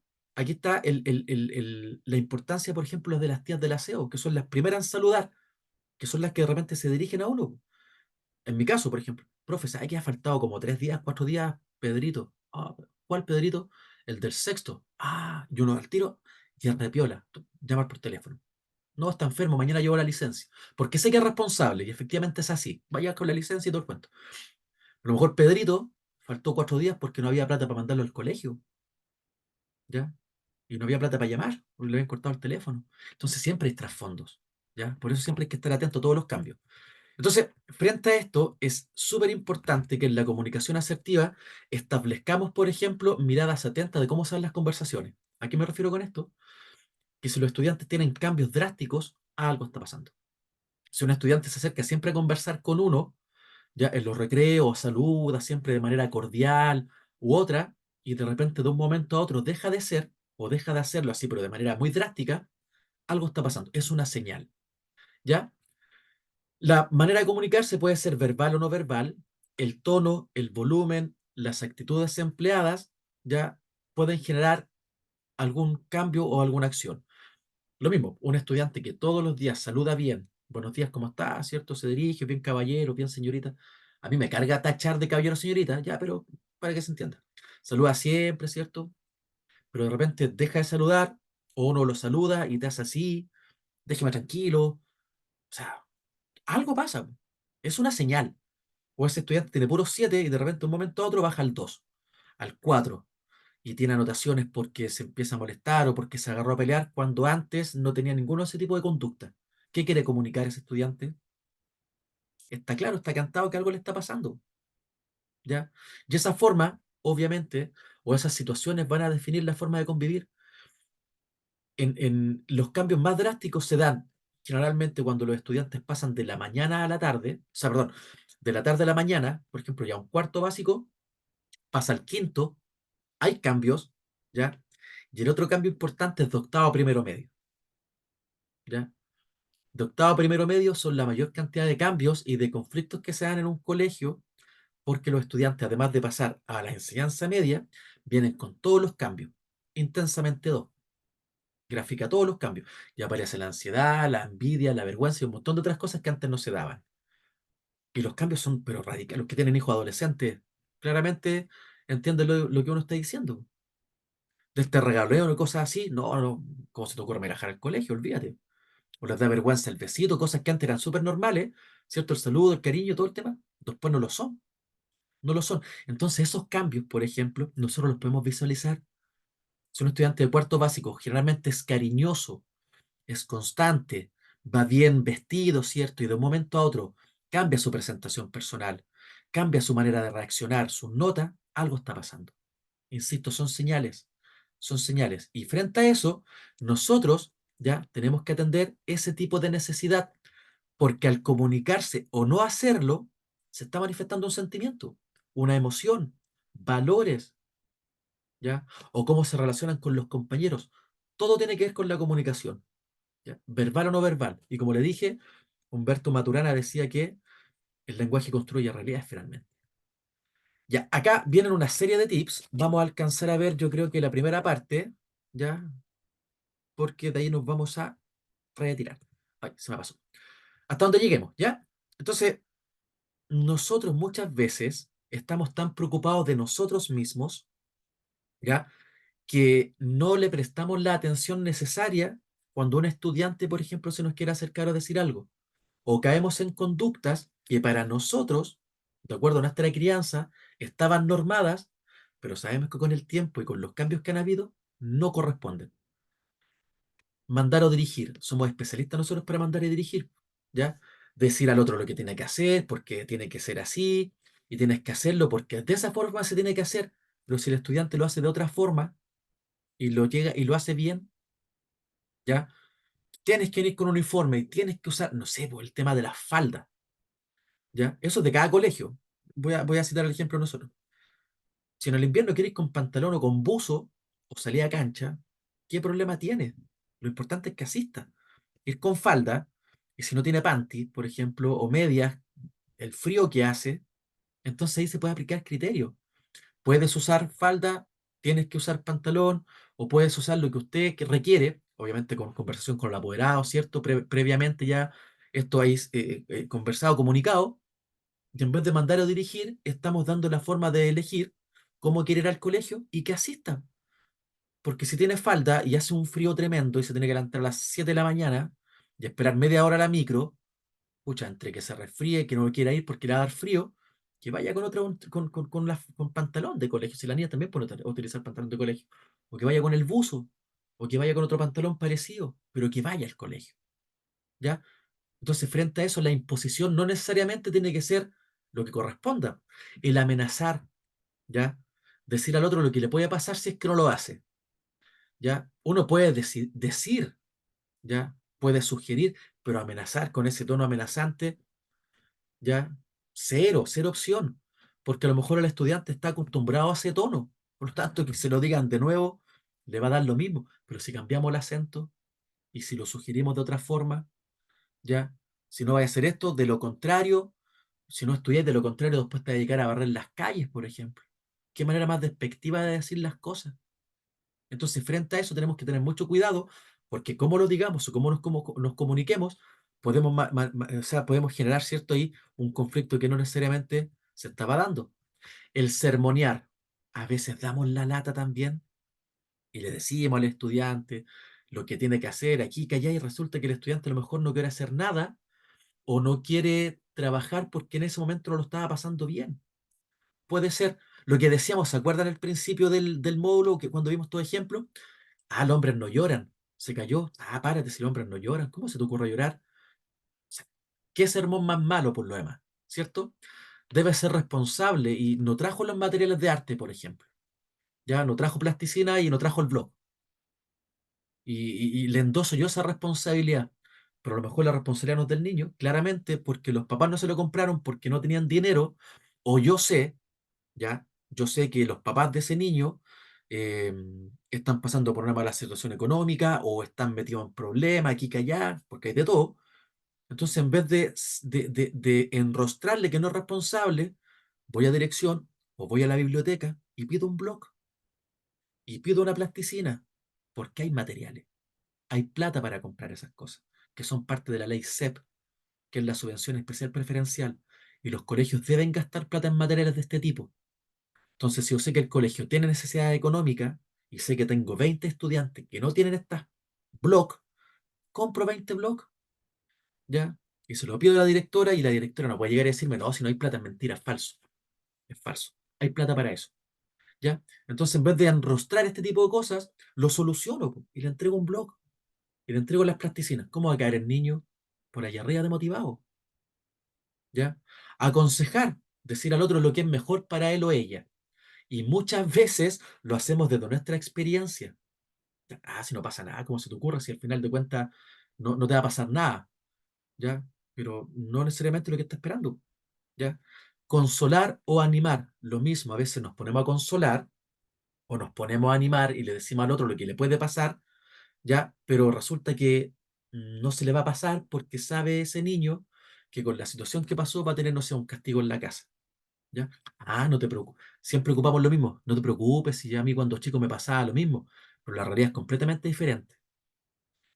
la importancia, por ejemplo, de las tías del aseo, que son las primeras en saludar, que son las que de repente se dirigen a uno. En mi caso, por ejemplo, profe, ¿sabe que ha faltado como 3 días, 4 días, Pedrito? Ah, ¿cuál Pedrito? El del sexto. Ah, y uno al tiro, y el repiola, llamar por teléfono. No, está enfermo, mañana llevo la licencia. Porque sé que es responsable, y efectivamente es así. Vaya con la licencia y todo el cuento. A lo mejor Pedrito faltó 4 días porque no había plata para mandarlo al colegio, ¿ya? Y no había plata para llamar, porque le habían cortado el teléfono. Entonces siempre hay trasfondos, ¿ya? Por eso siempre hay que estar atento a todos los cambios. Entonces, frente a esto, es súper importante que en la comunicación asertiva establezcamos, por ejemplo, miradas atentas de cómo se dan las conversaciones. ¿A qué me refiero con esto? Que si los estudiantes tienen cambios drásticos, algo está pasando. Si un estudiante se acerca siempre a conversar con uno, ya en los recreos, saluda siempre de manera cordial u otra, y de repente de un momento a otro deja de ser, o deja de hacerlo así, pero de manera muy drástica, algo está pasando. Es una señal, ¿ya? La manera de comunicarse puede ser verbal o no verbal. El tono, el volumen, las actitudes empleadas, ya pueden generar algún cambio o alguna acción. Lo mismo, un estudiante que todos los días saluda bien, buenos días, ¿cómo está? ¿Cierto? Se dirige, bien caballero, bien señorita. A mí me carga tachar de caballero señorita, ya, pero para que se entienda. Saluda siempre, ¿cierto? Pero de repente deja de saludar, o uno lo saluda y te hace así, déjeme tranquilo. O sea, algo pasa. Es una señal. O ese estudiante tiene puros 7 y de repente de un momento a otro baja al 2, al 4 y tiene anotaciones porque se empieza a molestar o porque se agarró a pelear cuando antes no tenía ninguno de ese tipo de conducta. ¿Qué quiere comunicar ese estudiante? Está claro, está cantado que algo le está pasando, ¿ya? Y esa forma, obviamente, o esas situaciones van a definir la forma de convivir. En los cambios más drásticos se dan generalmente cuando los estudiantes pasan de la mañana a la tarde, o sea, perdón, de la tarde a la mañana, por ejemplo, ya un cuarto básico, pasa al quinto, hay cambios, ¿ya? Y el otro cambio importante es de octavo a primero medio, ¿ya? De octavo a primero medio son la mayor cantidad de cambios y de conflictos que se dan en un colegio, porque los estudiantes, además de pasar a la enseñanza media, vienen con todos los cambios, intensamente dos. Grafica todos los cambios. Y aparece la ansiedad, la envidia, la vergüenza y un montón de otras cosas que antes no se daban. Y los cambios son, pero radicales. Los que tienen hijos adolescentes, claramente entienden lo que uno está diciendo. De este regaleo y cosas así, no, no, ¿cómo se te ocurre relajar al colegio? Olvídate. O les da vergüenza el besito, cosas que antes eran súper normales, ¿cierto? El saludo, el cariño, todo el tema, después no lo son, no lo son. Entonces esos cambios, por ejemplo, nosotros los podemos visualizar. Si un estudiante de cuarto básico generalmente es cariñoso, es constante, va bien vestido, ¿cierto? Y de un momento a otro cambia su presentación personal, cambia su manera de reaccionar, su nota, algo está pasando. Insisto, son señales, son señales. Y frente a eso, nosotros ya tenemos que atender ese tipo de necesidad, porque al comunicarse o no hacerlo, se está manifestando un sentimiento, una emoción, valores, ¿ya? O cómo se relacionan con los compañeros. Todo tiene que ver con la comunicación, ¿ya? Verbal o no verbal. Y como le dije, Humberto Maturana decía que el lenguaje construye realidades finalmente. Ya, acá vienen una serie de tips. Vamos a alcanzar a ver, yo creo que la primera parte, ¿ya? Porque de ahí nos vamos a retirar. Ay, se me pasó. Hasta donde lleguemos, ¿ya? Entonces, nosotros muchas veces estamos tan preocupados de nosotros mismos, ¿ya? Que no le prestamos la atención necesaria cuando un estudiante, por ejemplo, se nos quiere acercar a decir algo. O caemos en conductas que para nosotros, de acuerdo a nuestra crianza, estaban normadas, pero sabemos que con el tiempo y con los cambios que han habido, no corresponden. Mandar o dirigir. Somos especialistas nosotros para mandar y dirigir, ¿ya? Decir al otro lo que tiene que hacer, porque tiene que ser así, y tienes que hacerlo porque de esa forma se tiene que hacer. Pero si el estudiante lo hace de otra forma y lo llega y lo hace bien, ¿ya? Tienes que ir con uniforme y tienes que usar, no sé, por el tema de la falda, ¿ya? Eso es de cada colegio. Voy a citar el ejemplo de nosotros. Si en el invierno quieres ir con pantalón o con buzo o salir a cancha, ¿qué problema tienes? Lo importante es que asista. Ir con falda, y si no tiene panty, por ejemplo, o medias, el frío que hace, entonces ahí se puede aplicar criterio. Puedes usar falda, tienes que usar pantalón, o puedes usar lo que usted requiere, obviamente con conversación con el apoderado, ¿cierto? Previamente ya esto ahí conversado, comunicado, y en vez de mandar o dirigir, estamos dando la forma de elegir cómo quiere ir al colegio y que asista. Porque si tiene falda y hace un frío tremendo y se tiene que levantar a las 7 de la mañana y esperar media hora a la micro, pucha, entre que se resfríe, que no quiera ir porque le va a dar frío, que vaya con otro, con pantalón de colegio. Si la niña también puede utilizar pantalón de colegio. O que vaya con el buzo. O que vaya con otro pantalón parecido. Pero que vaya al colegio. ¿Ya? Entonces, frente a eso, la imposición no necesariamente tiene que ser lo que corresponda. El amenazar, ¿ya? Decir al otro lo que le puede pasar si es que no lo hace, ¿ya? Uno puede decir, ¿ya? Puede sugerir, pero amenazar con ese tono amenazante, ¿ya? Cero, cero opción. Porque a lo mejor el estudiante está acostumbrado a ese tono. Por lo tanto, que se lo digan de nuevo, le va a dar lo mismo. Pero si cambiamos el acento y si lo sugerimos de otra forma, ¿ya? Si no vaya a hacer esto, de lo contrario, si no estudias de lo contrario, después te vas a dedicar a barrer las calles, por ejemplo. ¿Qué manera más despectiva de decir las cosas? Entonces, frente a eso tenemos que tener mucho cuidado, porque como lo digamos o como nos comuniquemos, podemos, o sea, podemos generar, ¿cierto? Ahí un conflicto que no necesariamente se estaba dando. El sermonear. A veces damos la lata también y le decimos al estudiante lo que tiene que hacer aquí, que allá, y resulta que el estudiante a lo mejor no quiere hacer nada o no quiere trabajar porque en ese momento no lo estaba pasando bien. Puede ser lo que decíamos, ¿se acuerdan al principio del módulo que cuando vimos todo ejemplo? Ah, los hombres no lloran. Se cayó. Ah, párate, si los hombres no lloran. ¿Cómo se te ocurre llorar? O sea, ¿qué sermón más malo por lo demás? ¿Cierto? Debe ser responsable y no trajo los materiales de arte, por ejemplo. Ya no trajo plasticina y no trajo el blog. Y le endoso yo esa responsabilidad. Pero a lo mejor la responsabilidad no es del niño, claramente porque los papás no se lo compraron porque no tenían dinero, o yo sé, ¿ya? Yo sé que los papás de ese niño eh, están pasando por una mala situación económica o están metidos en problemas aquí que allá, porque hay de todo. Entonces, en vez de enrostrarle que no es responsable, voy a dirección o voy a la biblioteca y pido un blog y pido una plasticina, porque hay materiales, hay plata para comprar esas cosas, que son parte de la ley CEP, que es la subvención especial preferencial, y los colegios deben gastar plata en materiales de este tipo. Entonces, si yo sé que el colegio tiene necesidad económica y sé que tengo 20 estudiantes que no tienen estas blogs, compro 20 blogs, ¿ya? Y se lo pido a la directora y la directora no puede llegar y decirme, no, si no hay plata, es mentira, es falso. Es falso. Hay plata para eso, ¿ya? Entonces, en vez de enrostrar este tipo de cosas, lo soluciono po, y le entrego un blog y le entrego las plasticinas. ¿Cómo va a caer el niño? Por allá arriba de motivado, ¿ya? Aconsejar, decir al otro lo que es mejor para él o ella. Y muchas veces lo hacemos desde nuestra experiencia. Ah, si no pasa nada, ¿cómo se te ocurre? Si al final de cuentas no te va a pasar nada, ¿ya? Pero no necesariamente lo que está esperando, ¿ya? Consolar o animar, lo mismo, a veces nos ponemos a consolar o nos ponemos a animar y le decimos al otro lo que le puede pasar, ¿ya? Pero resulta que no se le va a pasar porque sabe ese niño que con la situación que pasó va a tener, no sé, un castigo en la casa, ¿ya? Ah, no te preocupes. Siempre ocupamos lo mismo. No te preocupes si ya a mí cuando chico me pasaba lo mismo, pero la realidad es completamente diferente.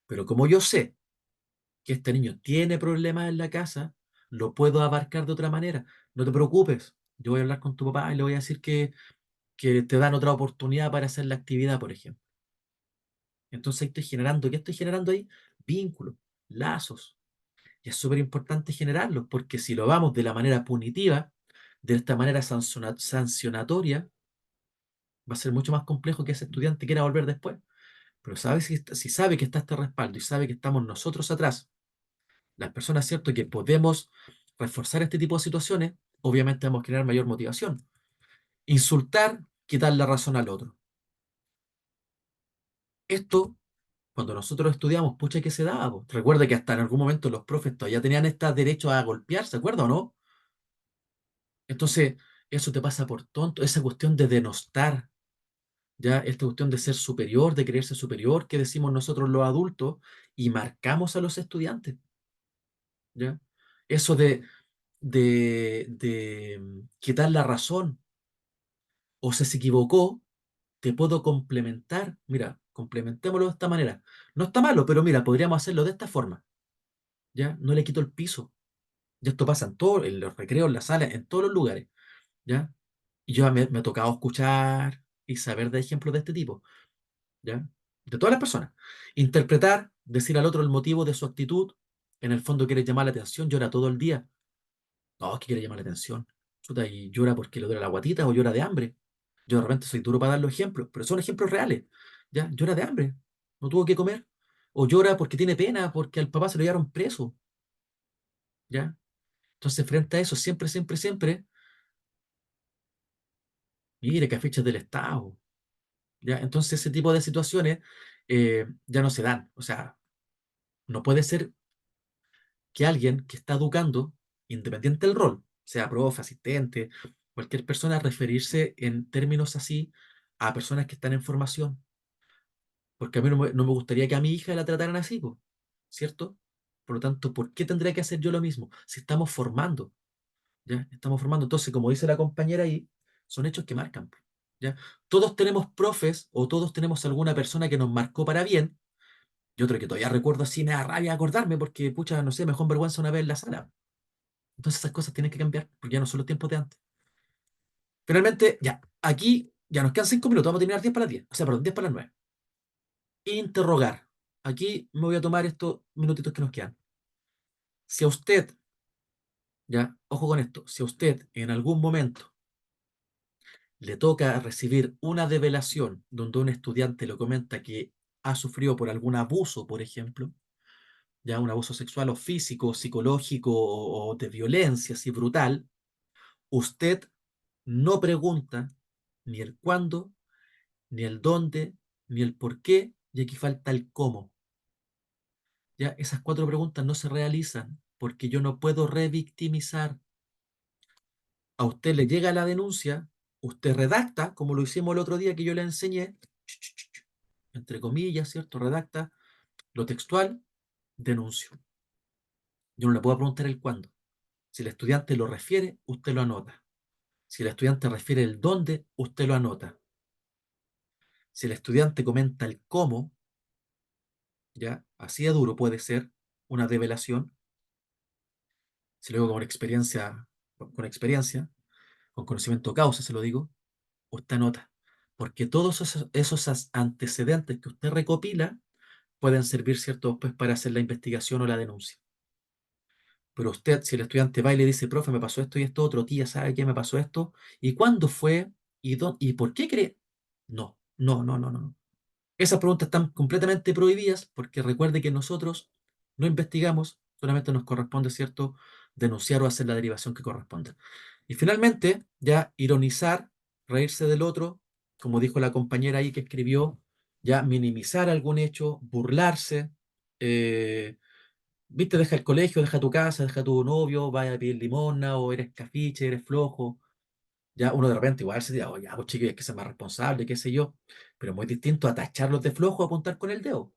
Pero como yo sé que este niño tiene problemas en la casa, lo puedo abarcar de otra manera. No te preocupes. Yo voy a hablar con tu papá y le voy a decir que te dan otra oportunidad para hacer la actividad, por ejemplo. Entonces ahí estoy generando, ¿qué estoy generando ahí? Vínculos, lazos. Y es súper importante generarlos, porque si lo vamos de la manera punitiva, de esta manera sancionatoria, va a ser mucho más complejo que ese estudiante quiera volver después. Pero si sabe que está este respaldo y sabe que estamos nosotros atrás, las personas, ¿cierto? Que podemos reforzar este tipo de situaciones, obviamente vamos a generar mayor motivación. Insultar, quitar la razón al otro. Esto, cuando nosotros estudiamos, pucha que se daba, po. Recuerda que hasta en algún momento los profes todavía tenían este derecho a golpear, ¿se acuerda o no? Entonces, eso te pasa por tonto, esa cuestión de denostar, ya esta cuestión de ser superior, de creerse superior, que decimos nosotros los adultos y marcamos a los estudiantes, ¿ya? Eso de quitar la razón, o si se equivocó, te puedo complementar. Mira, complementémoslo de esta manera. No está malo, pero mira, podríamos hacerlo de esta forma, ¿ya? No le quito el piso. Y esto pasa en todo, en los recreos, en las salas, en todos los lugares, ¿ya? Y yo me ha tocado escuchar y saber de ejemplos de este tipo, ¿ya? De todas las personas. Interpretar, decir al otro el motivo de su actitud, en el fondo quiere llamar la atención, llora todo el día. No, es que quiere llamar la atención. Chuta, y llora porque le duele la guatita o llora de hambre. Yo de repente soy duro para dar los ejemplos, pero son ejemplos reales. ¿Ya? Llora de hambre, no tuvo que comer. O llora porque tiene pena, porque al papá se lo llevaron preso. ¿Ya? Entonces, frente a eso, siempre, siempre, siempre, mire que fichas del Estado. ¿Ya? Entonces, ese tipo de situaciones ya no se dan. O sea, no puede ser que alguien que está educando, independiente del rol, sea profe, asistente, cualquier persona, referirse en términos así a personas que están en formación. Porque a mí no me gustaría que a mi hija la trataran así, po, ¿cierto? Por lo tanto, ¿por qué tendría que hacer yo lo mismo? Si estamos formando, ¿ya? Estamos formando. Entonces, como dice la compañera ahí, son hechos que marcan, po, ¿ya? Todos tenemos profes o todos tenemos alguna persona que nos marcó para bien. Y otro que todavía recuerdo así, me da rabia acordarme porque, pucha, no sé, me dejó en vergüenza una vez en la sala. Entonces esas cosas tienen que cambiar, porque ya no son los tiempos de antes. Finalmente, ya, aquí ya nos quedan 5 minutos, vamos a terminar 10 para las 10. O sea, perdón, 10 para las 9. Interrogar. Aquí me voy a tomar estos minutitos que nos quedan. Si a usted, ya, ojo con esto, si a usted en algún momento le toca recibir una develación donde un estudiante le comenta que ha sufrido por algún abuso, por ejemplo, ya un abuso sexual o físico, psicológico o de violencia así brutal, usted no pregunta ni el cuándo, ni el dónde, ni el por qué, y aquí falta el cómo. Ya, esas 4 preguntas no se realizan porque yo no puedo revictimizar. A usted le llega la denuncia, usted redacta, como lo hicimos el otro día que yo le enseñé, entre comillas, ¿cierto? Redacta lo textual, denuncio. Yo no le puedo preguntar el cuándo. Si el estudiante lo refiere, usted lo anota. Si el estudiante refiere el dónde, usted lo anota. Si el estudiante comenta el cómo, ya, así de duro puede ser una develación. Si luego con conocimiento de causa, se lo digo, usted anota. Porque todos esos antecedentes que usted recopila pueden servir, ¿cierto?, después para hacer la investigación o la denuncia. Pero usted, si el estudiante va y le dice, profe, me pasó esto y esto otro, tía, ¿sabe qué me pasó esto? ¿Y cuándo fue? ¿Y por qué cree? No, no, no, no, no. Esas preguntas están completamente prohibidas porque recuerde que nosotros no investigamos, solamente nos corresponde, ¿cierto?, denunciar o hacer la derivación que corresponda. Y finalmente, ya ironizar, reírse del otro, como dijo la compañera ahí que escribió, ya minimizar algún hecho, burlarse, viste, deja el colegio, deja tu casa, deja tu novio, vaya a pedir limosna, o eres cafiche, eres flojo. Ya uno de repente igual se dice, oh, ya, pues chiquillos, hay que ser más responsable, qué sé yo. Pero muy distinto a tacharlos de flojo o apuntar con el dedo.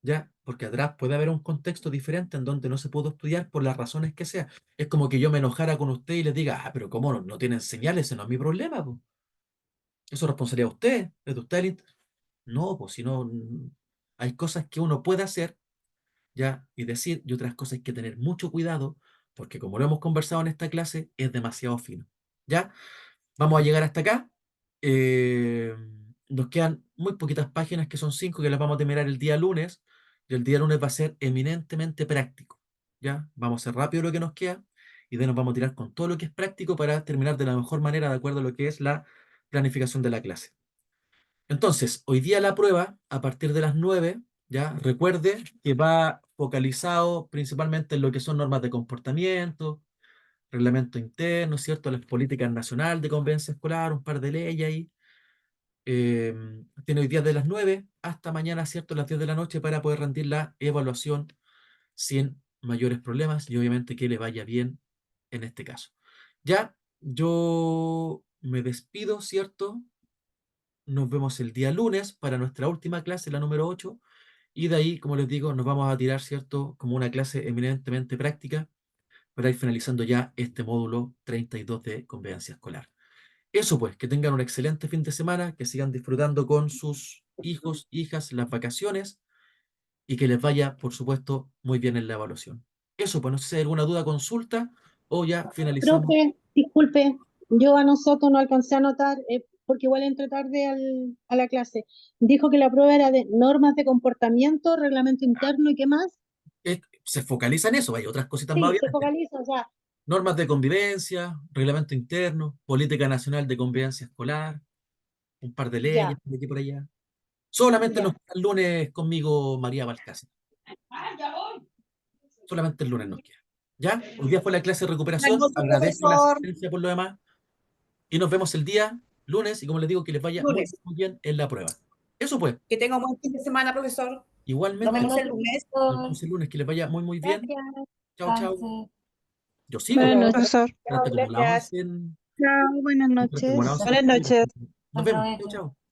¿Ya? Porque atrás puede haber un contexto diferente en donde no se pudo estudiar por las razones que sea. Es como que yo me enojara con usted y les diga, ah, pero ¿cómo no tienen señales? Ese no es mi problema, po. Eso es responsabilidad de usted, es de usted. No, pues si no, hay cosas que uno puede hacer, ya, y decir, y otras cosas hay que tener mucho cuidado, porque como lo hemos conversado en esta clase, es demasiado fino. ¿Ya? Vamos a llegar hasta acá. Nos quedan muy poquitas páginas, que son 5, que las vamos a terminar el día lunes. Y el día lunes va a ser eminentemente práctico. ¿Ya? Vamos a hacer rápido lo que nos queda y de ahí nos vamos a tirar con todo lo que es práctico para terminar de la mejor manera de acuerdo a lo que es la planificación de la clase. Entonces, hoy día la prueba, a partir de las 9, ya recuerde que va focalizado principalmente en lo que son normas de comportamiento, reglamento interno, ¿cierto? Las políticas nacionales de convivencia escolar, un par de leyes ahí. Tiene hoy día de las 9 hasta mañana, ¿cierto? Las 10 de la noche para poder rendir la evaluación sin mayores problemas y obviamente que le vaya bien en este caso. Ya, yo me despido, ¿cierto? Nos vemos el día lunes para nuestra última clase, la número 8, y de ahí, como les digo, nos vamos a tirar, ¿cierto?, como una clase eminentemente práctica para ir finalizando ya este módulo 32 de convivencia escolar. Eso pues, que tengan un excelente fin de semana, que sigan disfrutando con sus hijos, hijas, las vacaciones, y que les vaya, por supuesto, muy bien en la evaluación. Eso pues, no sé si hay alguna duda, consulta, o ya finalizamos. Profe, disculpe, yo a nosotros no alcancé a anotar, porque igual entré tarde a la clase. Dijo que la prueba era de normas de comportamiento, reglamento interno y qué más. Se focaliza en eso, hay otras cositas más Sí, se obviamente. focaliza, o sea, Normas de convivencia, reglamento interno, política nacional de convivencia escolar, un par de leyes ya, por aquí y por allá. Solamente nos ya. queda el lunes conmigo, María Balcácer. Solamente el lunes nos queda. ¿Ya? Hoy día fue la clase de recuperación. Buenas noches, Agradezco la profesor. asistencia por lo demás. Y nos vemos el día lunes. Y como les digo, que les vaya muy, Lunes. muy bien en la prueba. Eso pues. Que tenga un buen fin de semana, profesor. Igualmente. Nos vemos el lunes. Nos vemos el lunes. Que les vaya muy, muy bien. Gracias. Chao, chao. Yo sigo. Buenas noches. Profesor. Hasta como las Gracias. 11 Chao, buenas hasta como las noches. 11 Buenas noches. Nos vemos. Chao, chao.